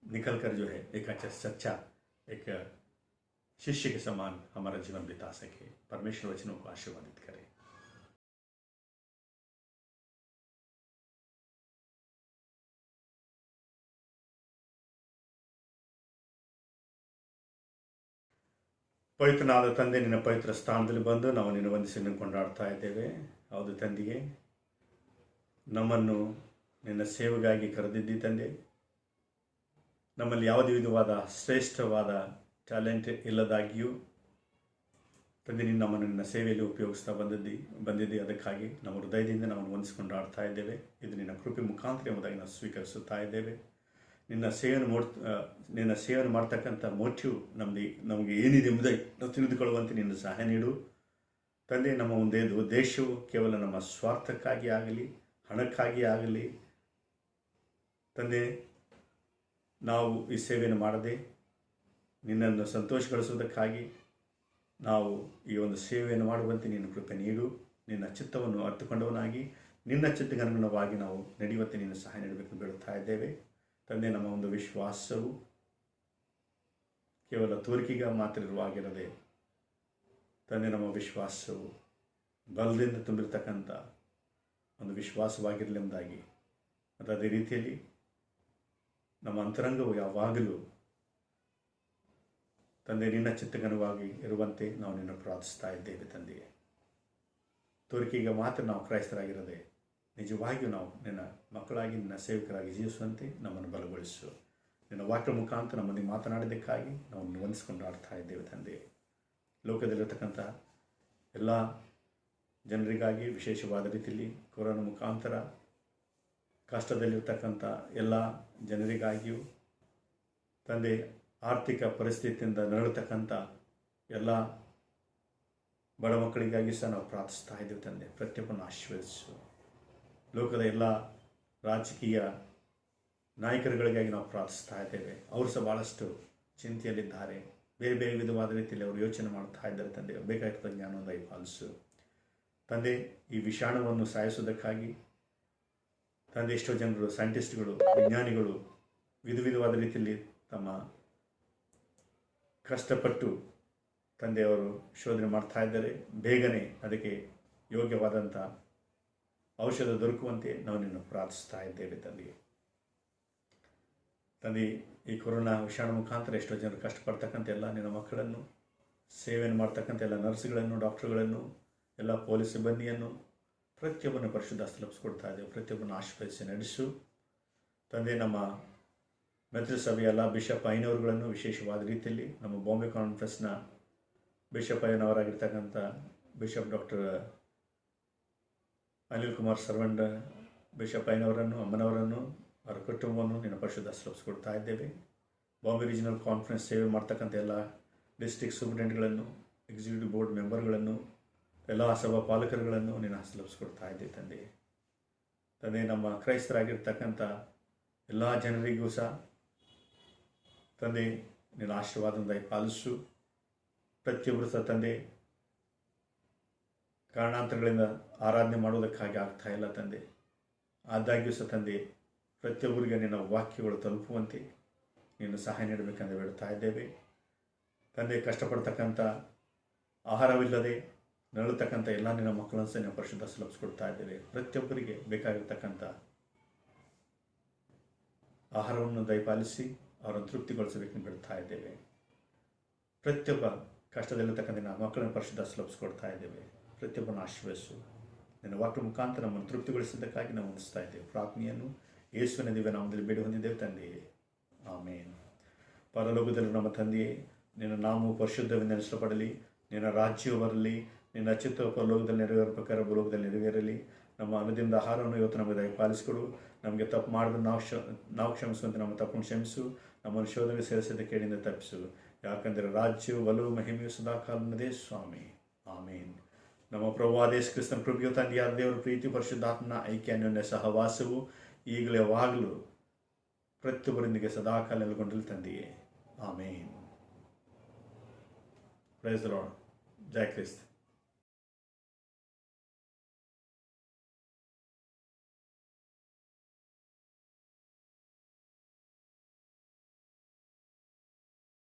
निकल कर जो है एक अच्छा सच्चा एक शिष्य के समान हमारा जीवन बिता सके। परमेश्वर वचनों को आशीर्वादित करे। ಪವಿತ್ರನಾದ ತಂದೆ, ನಿನ್ನ ಪವಿತ್ರ ಸ್ಥಾನದಲ್ಲಿ ಬಂದು ನಾವು ನಿನ್ನ ವಂದಿಸಿ ಕೊಂಡಾಡ್ತಾ ಇದ್ದೇವೆ. ಹೌದು ತಂದೆಗೆ, ನಮ್ಮನ್ನು ನಿನ್ನ ಸೇವೆಗಾಗಿ ಕರೆದಿದ್ದಿ ತಂದೆ. ನಮ್ಮಲ್ಲಿ ಯಾವುದೇ ವಿಧವಾದ ಶ್ರೇಷ್ಠವಾದ ಟ್ಯಾಲೆಂಟ್ ಇಲ್ಲದಾಗಿಯೂ ತಂದೆ ನೀನು ನಮ್ಮನ್ನು ನಿನ್ನ ಸೇವೆಯಲ್ಲಿ ಉಪಯೋಗಿಸ್ತಾ ಬಂದಿದ್ದಿ. ಅದಕ್ಕಾಗಿ ನಮ್ಮ ಹೃದಯದಿಂದ ನಾವು ವಂದಿಸಿಕೊಂಡು ಆಡ್ತಾ ಇದ್ದೇವೆ. ಇದು ನಿನ್ನ ಕೃಪೆ ಮುಖಾಂತರ ಎಂಬುದಾಗಿ ನಾವು ಸ್ವೀಕರಿಸುತ್ತಾ ಇದ್ದೇವೆ. ನಿನ್ನ ಸೇವೆಯನ್ನು ಮಾಡ್ತಕ್ಕಂಥ ಮೋಟಿವ್ ನಮಗೆ ಏನಿದೆ ಎಂಬುದಾಗಿ ನಾವು ತಿಳಿದುಕೊಳ್ಳುವಂತೆ ನಿನ್ನ ಸಹಾಯ ನೀಡು ತಂದೆ. ನಮ್ಮ ಒಂದೇ ಉದ್ದೇಶವು ಕೇವಲ ನಮ್ಮ ಸ್ವಾರ್ಥಕ್ಕಾಗಿ ಆಗಲಿ ಹಣಕ್ಕಾಗಿ ಆಗಲಿ ತಂದೆ ನಾವು ಈ ಸೇವೆಯನ್ನು ಮಾಡದೆ ನಿನ್ನನ್ನು ಸಂತೋಷಗೊಳಿಸುವುದಕ್ಕಾಗಿ ನಾವು ಈ ಒಂದು ಸೇವೆಯನ್ನು ಮಾಡುವಂತೆ ನಿನ್ನ ಕೃಪೆ ನೀಡು. ನಿನ್ನ ಚಿತ್ತವನ್ನು ಅರ್ಥಕೊಂಡವನಾಗಿ ನಿನ್ನ ಚಿತ್ತಕ್ಕೆ ಅನುಗುಣವಾಗಿ ನಾವು ನಡೆಯುವಂತೆ ನಿನ್ನ ಸಹಾಯ ನೀಡಬೇಕು ಬೇಡುತ್ತಾ ಇದ್ದೇವೆ ತಂದೆ. ನಮ್ಮ ಒಂದು ವಿಶ್ವಾಸವು ಕೇವಲ ತೋರಿಕೆಗೆ ಮಾತ್ರ ಇರುವಾಗಿರದೆ ತಂದೆ, ನಮ್ಮ ವಿಶ್ವಾಸವು ಬಲದಿಂದ ತುಂಬಿರತಕ್ಕಂಥ ಒಂದು ವಿಶ್ವಾಸವಾಗಿರಲಿ ಎಂಬುದಾಗಿ, ಮತ್ತು ಅದೇ ರೀತಿಯಲ್ಲಿ ನಮ್ಮ ಅಂತರಂಗವು ಯಾವಾಗಲೂ ತಂದೆ ನಿನ್ನ ಚಿತ್ತಗನುವಾಗಿ ಇರುವಂತೆ ನಾವು ನಿನ್ನ ಪ್ರಾರ್ಥಿಸ್ತಾ ಇದ್ದೇವೆ ತಂದೆಯೇ. ತೋರಿಕೆಗೆ ಮಾತ್ರ ನಾವು ಕ್ರೈಸ್ತರಾಗಿರದೆ ನಿಜವಾಗಿಯೂ ನಾವು ನಿನ್ನ ಮಕ್ಕಳಾಗಿ ನಿನ್ನ ಸೇವಕರಾಗಿ ಜೀವಿಸುವಂತೆ ನಮ್ಮನ್ನು ಬಲಗೊಳಿಸು. ನಿನ್ನ ವಾಕ್ಯ ಮುಖಾಂತರ ನಮ್ಮೊಂದಿಗೆ ಮಾತನಾಡಿದ್ದಕ್ಕಾಗಿ ನಾವು ವಂದಿಸಿಕೊಂಡು ಆಡ್ತಾ ಇದ್ದೇವೆ ತಂದೆ. ಲೋಕದಲ್ಲಿರತಕ್ಕಂಥ ಎಲ್ಲ ಜನರಿಗಾಗಿ ವಿಶೇಷವಾದ ರೀತಿಯಲ್ಲಿ ಕೊರೋನಾ ಮುಖಾಂತರ ಕಷ್ಟದಲ್ಲಿರ್ತಕ್ಕಂಥ ಎಲ್ಲ ಜನರಿಗಾಗಿಯೂ ತಂದೆ, ಆರ್ಥಿಕ ಪರಿಸ್ಥಿತಿಯಿಂದ ನರಳತಕ್ಕಂಥ ಎಲ್ಲ ಬಡ ಮಕ್ಕಳಿಗಾಗಿ ಸಹ ನಾವು ಪ್ರಾರ್ಥಿಸ್ತಾ ಇದ್ದೇವೆ ತಂದೆ. ಪ್ರತಿಯೊಬ್ಬನ್ನು ಆಶೀರ್ವದಿಸು. ಲೋಕದ ಎಲ್ಲ ರಾಜಕೀಯ ನಾಯಕರುಗಳಿಗಾಗಿ ನಾವು ಪ್ರಾರ್ಥಿಸ್ತಾ ಇದ್ದೇವೆ. ಅವರು ಸಹ ಭಾಳಷ್ಟು ಚಿಂತೆಯಲ್ಲಿದ್ದಾರೆ. ಬೇರೆ ಬೇರೆ ವಿಧವಾದ ರೀತಿಯಲ್ಲಿ ಅವರು ಯೋಚನೆ ಮಾಡ್ತಾ ಇದ್ದಾರೆ. ತಂದೆ, ಬೇಕಾಗಿರ್ತದೆ ಜ್ಞಾನವನ್ನು ದಯಪಾಲಿಸು ತಂದೆ. ಈ ವಿಷಾಣುವನ್ನು ಸಾಯಿಸೋದಕ್ಕಾಗಿ ತಂದೆ ಎಷ್ಟೋ ಜನರು, ಸೈಂಟಿಸ್ಟ್ಗಳು, ವಿಜ್ಞಾನಿಗಳು ವಿಧವಾದ ರೀತಿಯಲ್ಲಿ ತಮ್ಮ ಕಷ್ಟಪಟ್ಟು ತಂದೆಯವರು ಶೋಧನೆ ಮಾಡ್ತಾ ಇದ್ದಾರೆ. ಬೇಗನೆ ಅದಕ್ಕೆ ಯೋಗ್ಯವಾದಂಥ ಔಷಧ ದೊರಕುವಂತೆ ನಾವು ನಿನ್ನ ಪ್ರಾರ್ಥಿಸ್ತಾ ಇದ್ದೇವೆ ತಂದೆ. ತಂದೆ, ಈ ಕೊರೋನಾ ವಿಷಾಣು ಮುಖಾಂತರ ಎಷ್ಟೋ ಜನರು ಕಷ್ಟಪಡ್ತಕ್ಕಂಥ ಎಲ್ಲ ನಿನ್ನ ಮಕ್ಕಳನ್ನು, ಸೇವೆಯನ್ನು ಮಾಡ್ತಕ್ಕಂಥ ಎಲ್ಲ ನರ್ಸ್ಗಳನ್ನು, ಡಾಕ್ಟರ್ಗಳನ್ನು, ಎಲ್ಲ ಪೊಲೀಸ್ ಸಿಬ್ಬಂದಿಯನ್ನು ಪ್ರತಿಯೊಬ್ಬರನ್ನು ಪರಿಶುದ್ಧ ಸ್ಥಳಪಿಸ್ಕೊಡ್ತಾ ಇದ್ದೇವೆ. ಪ್ರತಿಯೊಬ್ಬರನ್ನು ಆಶೀರ್ವದಿಸಿ ನಡೆಸು ತಂದೆ. ನಮ್ಮ ಮೆಥಡಿಸ್ಟ್ ಸಭೆಯ ಎಲ್ಲ ಬಿಷಪ್ ಐನವರುಗಳನ್ನು ವಿಶೇಷವಾದ ರೀತಿಯಲ್ಲಿ ನಮ್ಮ ಬಾಂಬೆ ಕಾನ್ಫರೆನ್ಸ್ನ ಬಿಷಪ್ ಐನವರಾಗಿರ್ತಕ್ಕಂಥ ಬಿಷಪ್ ಡಾಕ್ಟರ್ ಅನಿಲ್ ಕುಮಾರ್ ಸರ್ವಂಡ ಬಿಷಪ್ ಐನವರನ್ನು, ಅಮ್ಮನವರನ್ನು, ಅವರ ಕುಟುಂಬವನ್ನು ನಿನ್ನ ಪರಿಶುದ್ಧ ಸ್ಥಳಪಿಸ್ಕೊಡ್ತಾ ಇದ್ದೇವೆ. ಬಾಂಬೆ ರೀಜನಲ್ ಕಾನ್ಫರೆನ್ಸ್ ಸೇವೆ ಮಾಡ್ತಕ್ಕಂಥ ಎಲ್ಲ ಡಿಸ್ಟ್ರಿಕ್ಟ್ ಸೂಪ್ರಿಟೆಂಡೆಂಟ್ಗಳನ್ನು, ಎಕ್ಸಿಕ್ಯೂಟಿವ್ ಬೋರ್ಡ್ ಮೆಂಬರ್ಗಳನ್ನು, ಎಲ್ಲ ಸಭಾ ಪಾಲಕರುಗಳನ್ನು ನಿನ್ನ ಸ್ಥಳಪಿಸ್ಕೊಡ್ತಾ ಇದ್ದೇವೆ ತಂದೆ. ತಂದೆ, ನಮ್ಮ ಕ್ರೈಸ್ತರಾಗಿರ್ತಕ್ಕಂಥ ಎಲ್ಲ ಜನರಿಗೂ ಸಹ ತಂದೆ ನಿನ್ನ ಆಶೀರ್ವಾದದಿಂದ ಪಾಲಿಸು. ಪ್ರತಿಯೊಬ್ಬರು ಸಹ ತಂದೆ ಕಾರಣಾಂತರಗಳಿಂದ ಆರಾಧನೆ ಮಾಡುವುದಕ್ಕಾಗಿ ಆಗ್ತಾ ಇಲ್ಲ ತಂದೆ. ಆದಾಗ್ಯೂ ಸಹ ತಂದೆ ಪ್ರತಿಯೊಬ್ಬರಿಗೆ ನಿನ್ನ ವಾಕ್ಯಗಳು ತಲುಪುವಂತೆ ನೀನು ಸಹಾಯ ನೀಡಬೇಕೆಂದು ಬೇಡ್ತಾ ಇದ್ದೇವೆ ತಂದೆ. ಕಷ್ಟಪಡ್ತಕ್ಕಂಥ, ಆಹಾರವಿಲ್ಲದೆ ನರಳತಕ್ಕಂಥ ಎಲ್ಲ ನಿನ್ನ ಮಕ್ಕಳನ್ನು ಸಹ ನೀವು ಪರಿಶುದ್ಧ ಸ್ಥಳಪಿಸ್ಕೊಡ್ತಾ ಇದ್ದೇವೆ. ಪ್ರತಿಯೊಬ್ಬರಿಗೆ ಬೇಕಾಗಿರ್ತಕ್ಕಂಥ ಆಹಾರವನ್ನು ದಯಪಾಲಿಸಿ ಅವರನ್ನು ತೃಪ್ತಿಗೊಳಿಸಬೇಕೆಂದು ಬಿಡ್ತಾ ಇದ್ದೇವೆ. ಪ್ರತಿಯೊಬ್ಬ ಕಷ್ಟದಲ್ಲಿರ್ತಕ್ಕಂಥ ನಿನ್ನ ಮಕ್ಕಳನ್ನು ಪರಿಶುದ್ಧ ಸ್ಥಳಪಿಸ್ಕೊಡ್ತಾ ಇದ್ದೇವೆ. ಪ್ರತಿಯೊಬ್ಬರನ್ನು ಆಶೀರ್ವದಿಸು. ನಿನ್ನ ವಾಕ್ಯ ಮುಖಾಂತರ ನಮ್ಮನ್ನು ತೃಪ್ತಿಗೊಳಿಸಿದ್ದಕ್ಕಾಗಿ ನಾವು ಹೊಂದಿಸ್ತಾ ಇದ್ದೇವೆ. ಪ್ರಾರ್ಥನೆಯನ್ನು ಯೇಸುವಿನ ದಿವ್ಯ ನಾಮದಲ್ಲಿ ಬೇಡಿ ಹೊಂದಿದ್ದೇವೆ ತಂದೆಯೇ, ಆಮೇನ್. ಪರಲೋಕದಲ್ಲಿ ನಮ್ಮ ತಂದೆಯೇ, ನಿನ್ನ ನಾಮವು ಪರಿಶುದ್ಧವೆಂದೆನಿಸಲ್ಪಡಲಿ, ನಿನ್ನ ರಾಜ್ಯವು ಬರಲಿ, ನಿನ್ನ ಚಿತ್ತವು ಪರಲೋಕದಲ್ಲಿ ನೆರವೇರುವ ಪ್ರಕಾರ ಭೂಲೋಕದಲ್ಲಿ ನೆರವೇರಲಿ. ನಮ್ಮ ಅನುದಿನದ ಆಹಾರವನ್ನು ಇವತ್ತು ನಮಗೆ ದಯಪಾಲಿಸಿಕೊಡು. ನಮಗೆ ತಪ್ಪು ಮಾಡಿದ್ರೆ ನಾವು ಕ್ಷಮಿಸುವಂತೆ ನಮ್ಮ ತಪ್ಪನ್ನು ಕ್ಷಮಿಸು. ನಮ್ಮನ್ನು ಶೋಧನೆಗೆ ಸೇರಿಸಿದ ಕೇಳಿಂದ ತಪ್ಪಿಸು. ಯಾಕಂದರೆ ರಾಜ್ಯವು, ಬಲವು, ಮಹಿಮೆಯು ಸದಾಕಾಲನದೇ ಸ್ವಾಮಿ, ಆಮೇನ್. ನಮ್ಮ ಪ್ರಭುವಾದ ಯೇಸು ಕ್ರಿಸ್ತನ ಕೃಪೆಯು, ತಂದೆಯಾದ ದೇವರ ಪ್ರೀತಿ, ಪರಿಶುದ್ಧಾತ್ಮನ ಐಕ್ಯ, ಅನ್ಯೋನ್ಯ ಸಹವಾಸವು ಈಗಲೇ ಯಾವಾಗಲೂ ಪ್ರತಿಯೊಬ್ಬರೊಂದಿಗೆ ಸದಾಕಾಲ ನೆಲೆಗೊಂಡಲ್ಲಿ ತಂದೆಯೇ, ಆಮೇನ್. Praise the lord. ಜೈ ಕ್ರಿಸ್ತ.